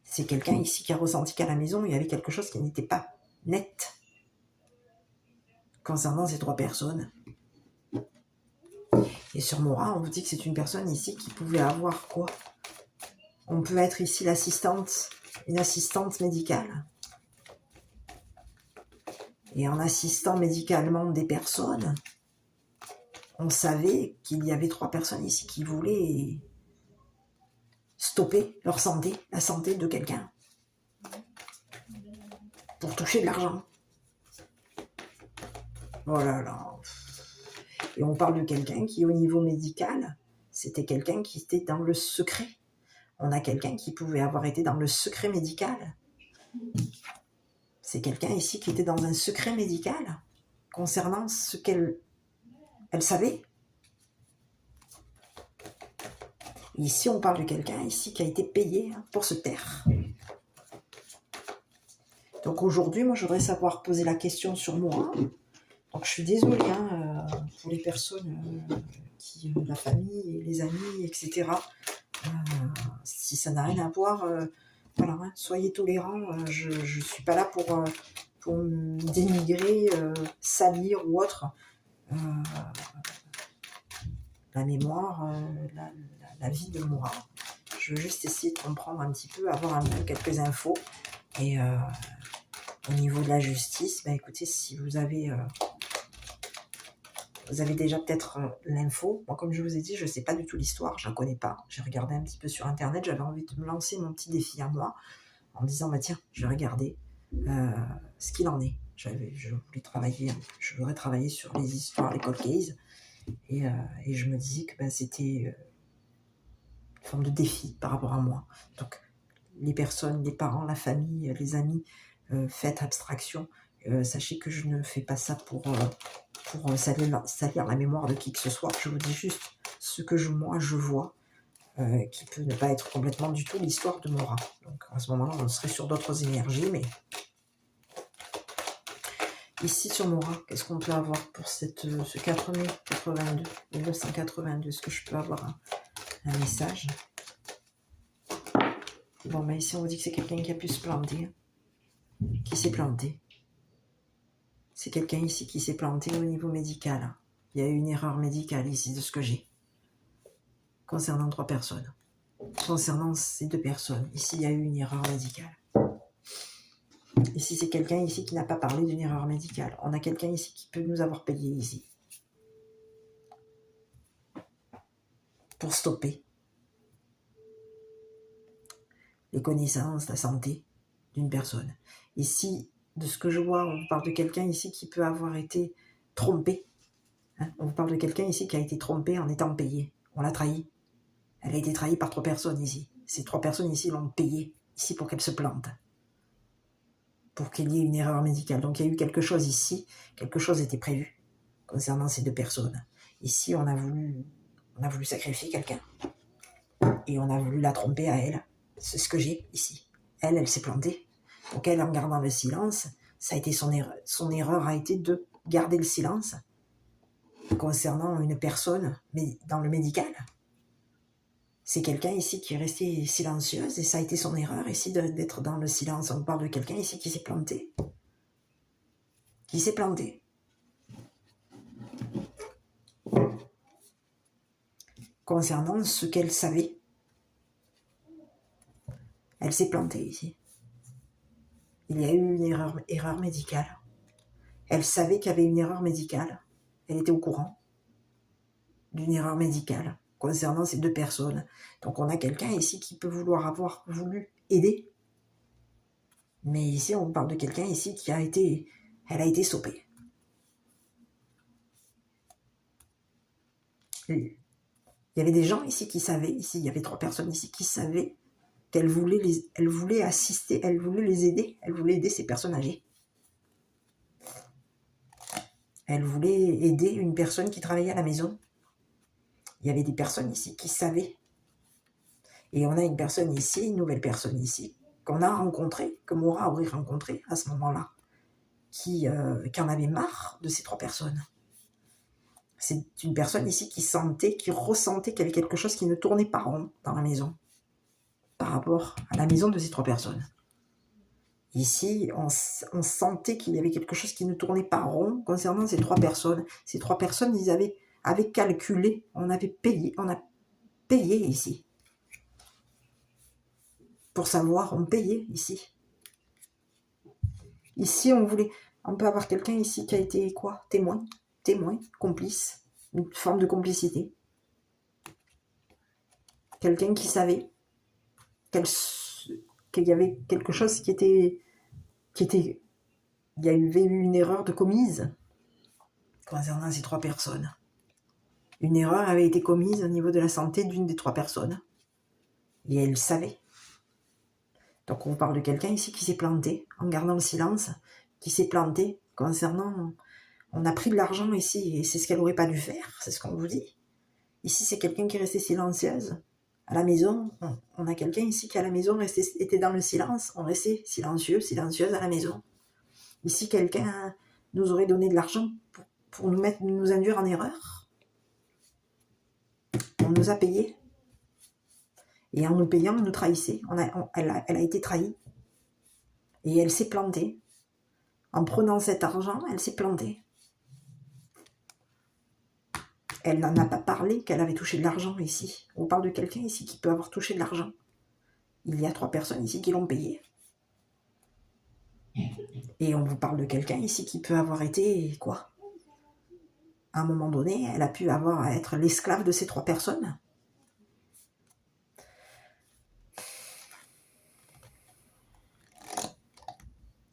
C'est quelqu'un ici qui a ressenti qu'à la maison, il y avait quelque chose qui n'était pas net concernant ces 3 personnes. Et sur Mora, on vous dit que c'est une personne ici qui pouvait avoir quoi? On peut être ici l'assistante, une assistante médicale. Et en assistant médicalement des personnes, on savait qu'il y avait 3 personnes ici qui voulaient stopper leur santé, la santé de quelqu'un, pour toucher de l'argent. Oh là là. Et on parle de quelqu'un qui, au niveau médical, c'était quelqu'un qui était dans le secret. On a quelqu'un qui pouvait avoir été dans le secret médical. C'est quelqu'un ici qui était dans un secret médical concernant ce qu'elle savait. Ici, on parle de quelqu'un ici qui a été payé pour se taire. Donc aujourd'hui, moi, je voudrais savoir poser la question sur moi. Donc je suis désolée pour les personnes qui ont la famille, les amis, etc. Si ça n'a rien à voir, voilà, soyez tolérants. Je ne suis pas là pour me dénigrer, salir ou autre. La mémoire, la vie de moi. Je veux juste essayer de comprendre un petit peu, avoir un peu quelques infos. Et au niveau de la justice, écoutez, si vous avez déjà peut-être l'info. Moi, comme je vous ai dit, je ne sais pas du tout l'histoire, je ne la connais pas. J'ai regardé un petit peu sur Internet, j'avais envie de me lancer mon petit défi à moi, en me disant, tiens, je vais regarder ce qu'il en est. Je voudrais travailler sur les histoires, les cold cases, et je me disais que c'était une forme de défi par rapport à moi. Donc, les personnes, les parents, la famille, les amis, faites abstraction. Sachez que je ne fais pas ça pour salir la mémoire de qui que ce soit. Je vous dis juste ce que moi je vois, qui peut ne pas être complètement du tout l'histoire de Mora. Donc à ce moment-là, on serait sur d'autres énergies, mais ici sur Mora, qu'est-ce qu'on peut avoir pour ce 4 mai 82, 1982? Est-ce que je peux avoir un message? Bon, ici on vous dit que c'est quelqu'un qui a pu se planter, qui s'est planté. C'est quelqu'un ici qui s'est planté au niveau médical. Il y a eu une erreur médicale ici de ce que j'ai. Concernant 3 personnes. Concernant ces 2 personnes. Ici, il y a eu une erreur médicale. Ici, c'est quelqu'un ici qui n'a pas parlé d'une erreur médicale. On a quelqu'un ici qui peut nous avoir payé ici. Pour stopper les connaissances, la santé d'une personne. Ici, de ce que je vois, on parle de quelqu'un ici qui peut avoir été trompé. On vous parle de quelqu'un ici qui a été trompé en étant payé. On l'a trahi. Elle a été trahie par 3 personnes ici. Ces 3 personnes ici l'ont payée ici pour qu'elle se plante. Pour qu'il y ait une erreur médicale. Donc il y a eu quelque chose ici. Quelque chose était prévu concernant ces 2 personnes. Ici, on a voulu sacrifier quelqu'un. Et on a voulu la tromper à elle. C'est ce que j'ai ici. Elle s'est plantée. Donc elle, en gardant le silence, ça a été son erreur. Son erreur a été de garder le silence concernant une personne mais dans le médical. C'est quelqu'un ici qui est resté silencieuse et ça a été son erreur ici d'être dans le silence. On parle de quelqu'un ici qui s'est planté. Qui s'est planté. Concernant ce qu'elle savait. Elle s'est plantée ici. Il y a eu une erreur médicale. Elle savait qu'il y avait une erreur médicale. Elle était au courant d'une erreur médicale concernant ces 2 personnes. Donc on a quelqu'un ici qui peut avoir voulu aider. Mais ici, on parle de quelqu'un ici qui a été stoppée. Il y avait des gens ici qui savaient, ici il y avait 3 personnes ici qui savaient qu'elle voulait assister, elle voulait les aider, elle voulait aider ces personnes âgées. Elle voulait aider une personne qui travaillait à la maison. Il y avait des personnes ici qui savaient. Et on a une personne ici, une nouvelle personne ici, qu'on a rencontré, que Maura aurait rencontré à ce moment-là, qui en avait marre de ces 3 personnes. C'est une personne ici qui sentait, qui ressentait qu'il y avait quelque chose qui ne tournait pas rond dans la maison, par rapport à la maison de ces 3 personnes. Ici, on sentait qu'il y avait quelque chose qui ne tournait pas rond concernant ces 3 personnes. Ces 3 personnes, ils avaient calculé, on a payé ici. Pour savoir, on payait ici. Ici, on peut avoir quelqu'un ici qui a été quoi? Témoin, complice, une forme de complicité. Quelqu'un qui savait qu'il y avait quelque chose qui était, il y avait eu une erreur de commise concernant ces 3 personnes. Une erreur avait été commise au niveau de la santé d'une des 3 personnes. Et elle savait. Donc on parle de quelqu'un ici qui s'est planté, en gardant le silence, qui s'est planté concernant... On a pris de l'argent ici, et c'est ce qu'elle n'aurait pas dû faire, c'est ce qu'on vous dit. Ici, c'est quelqu'un qui est resté silencieuse. À la maison, on a quelqu'un ici qui, à la maison, était dans le silence. On restait silencieuse à la maison. Ici, quelqu'un nous aurait donné de l'argent pour nous induire en erreur. On nous a payés. Et en nous payant, on nous trahissait. Elle a été trahie. Et elle s'est plantée. En prenant cet argent, elle s'est plantée. Elle n'en a pas parlé qu'elle avait touché de l'argent ici. On parle de quelqu'un ici qui peut avoir touché de l'argent. Il y a 3 personnes ici qui l'ont payé. Et on vous parle de quelqu'un ici qui peut avoir été, quoi? À un moment donné, elle a pu être l'esclave de ces 3 personnes.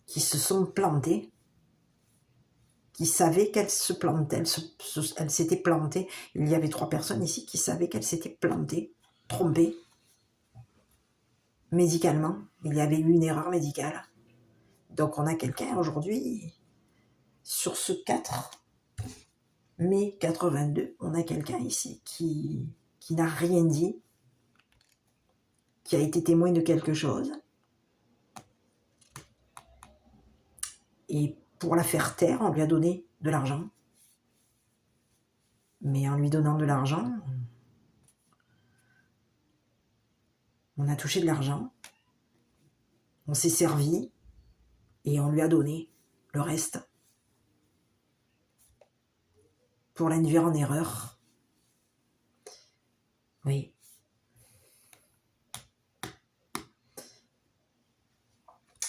Qui se sont plantées. Qui savaient qu'elle se plantait. Elle s'était plantée. Il y avait 3 personnes ici qui savaient qu'elle s'était plantée, trompée. Médicalement. Il y avait eu une erreur médicale. Donc on a quelqu'un aujourd'hui, sur ce 4 mai 82, on a quelqu'un ici qui n'a rien dit, qui a été témoin de quelque chose. Et pour la faire taire, on lui a donné de l'argent. Mais en lui donnant de l'argent, on a touché de l'argent, on s'est servi et on lui a donné le reste pour l'induire en erreur. Oui.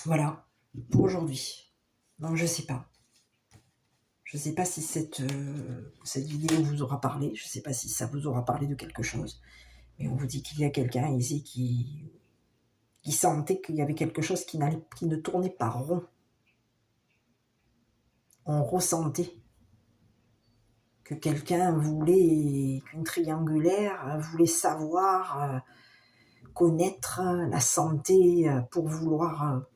Voilà, pour aujourd'hui. Donc je sais pas. Je sais pas si cette vidéo vous aura parlé, je sais pas si ça vous aura parlé de quelque chose. Mais on vous dit qu'il y a quelqu'un ici qui sentait qu'il y avait quelque chose qui ne tournait pas rond. On ressentait que quelqu'un voulait, qu'une triangulaire voulait savoir, connaître la santé pour vouloir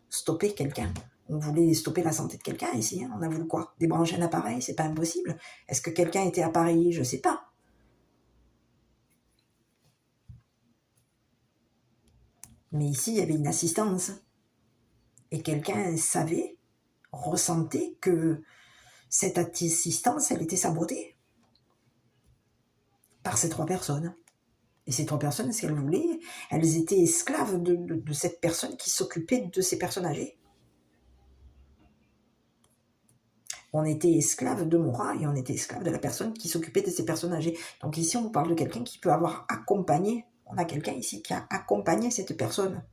stopper quelqu'un. On voulait stopper la santé de quelqu'un ici. On a voulu quoi? Débrancher un appareil? C'est pas impossible. Est-ce que quelqu'un était appareillé? Je sais pas. Mais ici, il y avait une assistance. Et quelqu'un savait, ressentait que cette assistance, elle était sabotée par ces 3 personnes. Et ces 3 personnes, ce qu'elles voulaient, elles étaient esclaves de cette personne qui s'occupait de ces personnes âgées. On était esclave de Maura et on était esclave de la personne qui s'occupait de ces personnes âgées. Donc ici, on vous parle de quelqu'un qui peut avoir accompagné. On a quelqu'un ici qui a accompagné cette personne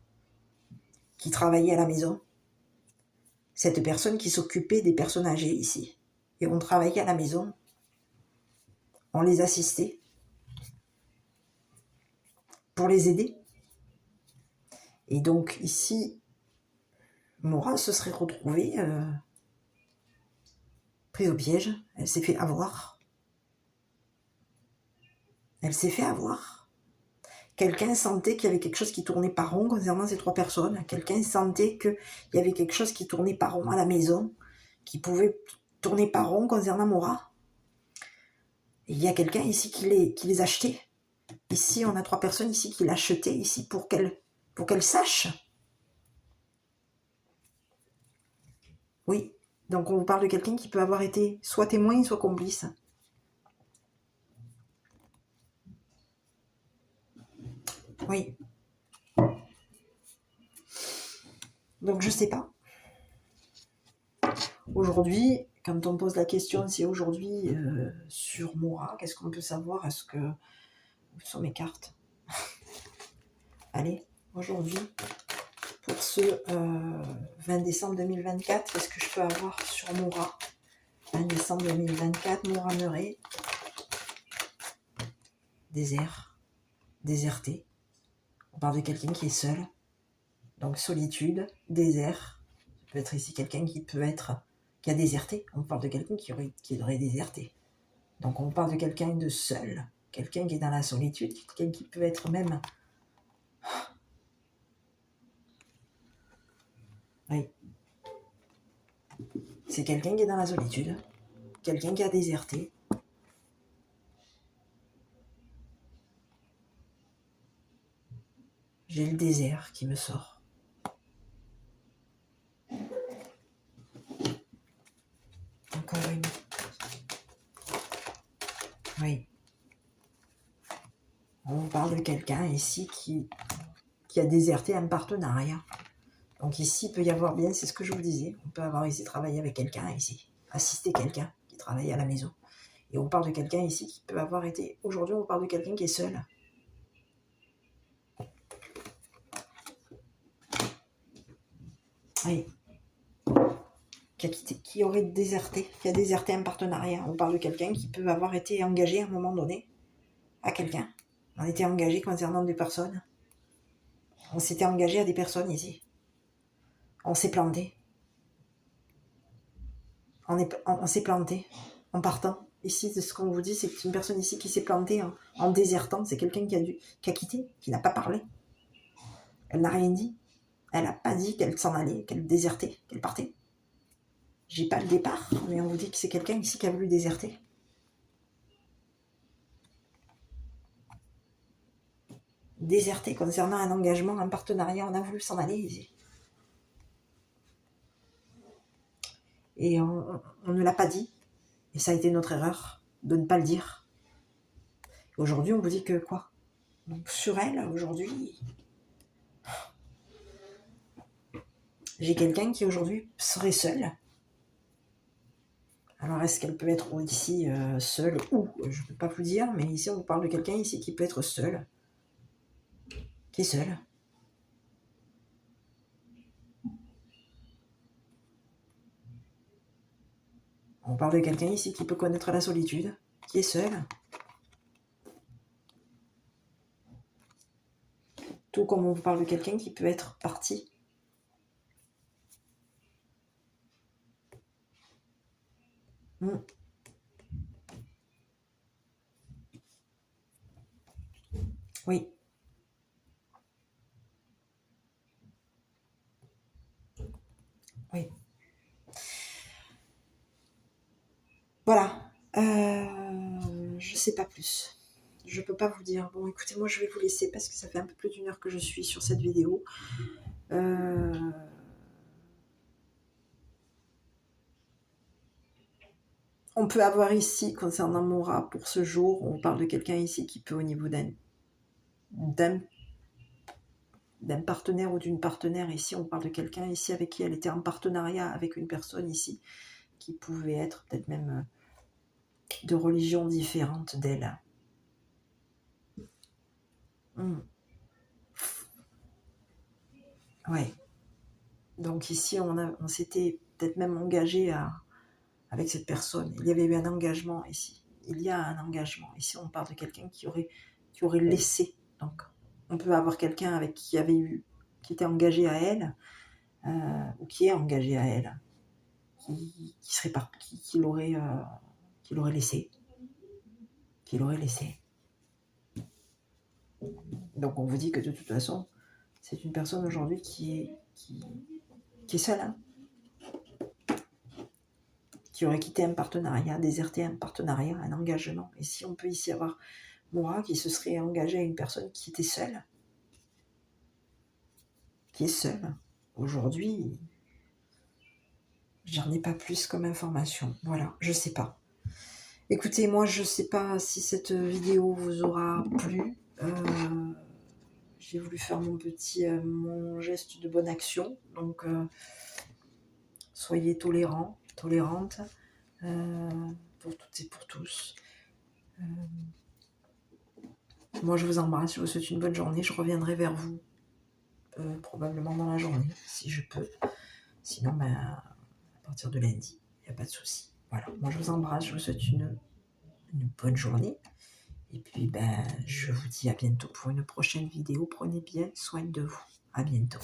qui travaillait à la maison. Cette personne qui s'occupait des personnes âgées ici. Et on travaillait à la maison. On les assistait pour les aider. Et donc ici, Maura se serait retrouvée prise au piège. Elle s'est fait avoir. Elle s'est fait avoir. Quelqu'un sentait qu'il y avait quelque chose qui tournait pas rond concernant ces 3 personnes. Quelqu'un sentait qu'il y avait quelque chose qui tournait pas rond à la maison, qui pouvait tourner pas rond concernant Maura. Et il y a quelqu'un ici qui les achetait. Ici, on a 3 personnes ici qui l'achetaient ici pour qu'elle sache Oui, donc on vous parle de quelqu'un qui peut avoir été soit témoin, soit complice. Oui. Donc je sais pas. Aujourd'hui, quand on pose la question, c'est aujourd'hui sur Moura, qu'est-ce qu'on peut savoir? Est-ce que... Où sont mes cartes? Allez, aujourd'hui, pour ce 20 décembre 2024, qu'est-ce que je peux avoir sur Moura? 20 décembre 2024, Moura Meuret. Désert, déserté. On parle de quelqu'un qui est seul. Donc solitude, désert. Ça peut être ici quelqu'un qui a déserté. On parle de quelqu'un qui aurait déserté. Donc on parle de quelqu'un de seul, quelqu'un qui est dans la solitude, quelqu'un qui peut être même... Oui. C'est quelqu'un qui est dans la solitude, quelqu'un qui a déserté. J'ai le désert qui me sort. Encore une. Oui. On parle de quelqu'un ici qui a déserté un partenariat. Donc ici, il peut y avoir bien, c'est ce que je vous disais, on peut avoir ici travaillé avec quelqu'un ici, assister quelqu'un qui travaille à la maison. Et on parle de quelqu'un ici qui peut avoir été... Aujourd'hui, on parle de quelqu'un qui est seul. Oui. Qui aurait déserté, qui a déserté un partenariat. On parle de quelqu'un qui peut avoir été engagé à un moment donné à quelqu'un. On était engagé concernant des personnes. On s'était engagé à des personnes ici. On s'est planté. On s'est planté en partant. Ici, ce qu'on vous dit, c'est une personne ici qui s'est plantée en désertant. C'est quelqu'un qui a quitté, qui n'a pas parlé. Elle n'a rien dit. Elle n'a pas dit qu'elle s'en allait, qu'elle désertait, qu'elle partait. J'ai pas le départ, mais on vous dit que c'est quelqu'un ici qui a voulu déserter. Déserter concernant un engagement, un partenariat, on a voulu s'en aller ici. Et on ne l'a pas dit. Et ça a été notre erreur de ne pas le dire. Aujourd'hui, on vous dit que quoi? Donc sur elle, aujourd'hui, j'ai quelqu'un qui aujourd'hui serait seul. Alors est-ce qu'elle peut être ici seule ou je ne peux pas vous dire, mais ici on vous parle de quelqu'un ici qui peut être seul, qui est seul. On parle de quelqu'un ici qui peut connaître la solitude, qui est seul. Tout comme on vous parle de quelqu'un qui peut être parti. Oui. Oui. Voilà. Je sais pas plus. Je peux pas vous dire. Bon, écoutez, moi je vais vous laisser parce que ça fait un peu plus d'1 heure que je suis sur cette vidéo. On peut avoir ici, concernant Moura, pour ce jour, on parle de quelqu'un ici qui peut au niveau d'un partenaire ou d'une partenaire. Ici, on parle de quelqu'un ici avec qui elle était en partenariat avec une personne ici qui pouvait être peut-être même de religion différente d'elle. Ouais. Donc ici, on s'était peut-être même engagé avec cette personne. Il y avait eu un engagement ici. Il y a un engagement. Ici, on parle de quelqu'un qui aurait laissé. Donc, on peut avoir quelqu'un avec qui était engagé à elle, ou qui est engagé à elle, qui l'aurait laissé. Qui l'aurait laissé. Donc, on vous dit que de toute façon, c'est une personne aujourd'hui qui est seule, hein, qui aurait quitté un partenariat, déserté un partenariat, un engagement. Et si on peut ici avoir Moura qui se serait engagé à une personne qui était seule, qui est seule. Aujourd'hui, J'en ai pas plus comme information. Voilà, je sais pas. Écoutez, moi, je sais pas si cette vidéo vous aura plu. J'ai voulu faire mon geste de bonne action. Donc, soyez tolérants, tolérantes pour toutes et pour tous. Moi, je vous embrasse. Je vous souhaite une bonne journée. Je reviendrai vers vous probablement dans la journée, si je peux. Sinon, ben, à partir de lundi, il n'y a pas de souci. Voilà, moi, je vous embrasse. Je vous souhaite une bonne journée. Et puis, ben, je vous dis à bientôt pour une prochaine vidéo. Prenez bien soin de vous. À bientôt.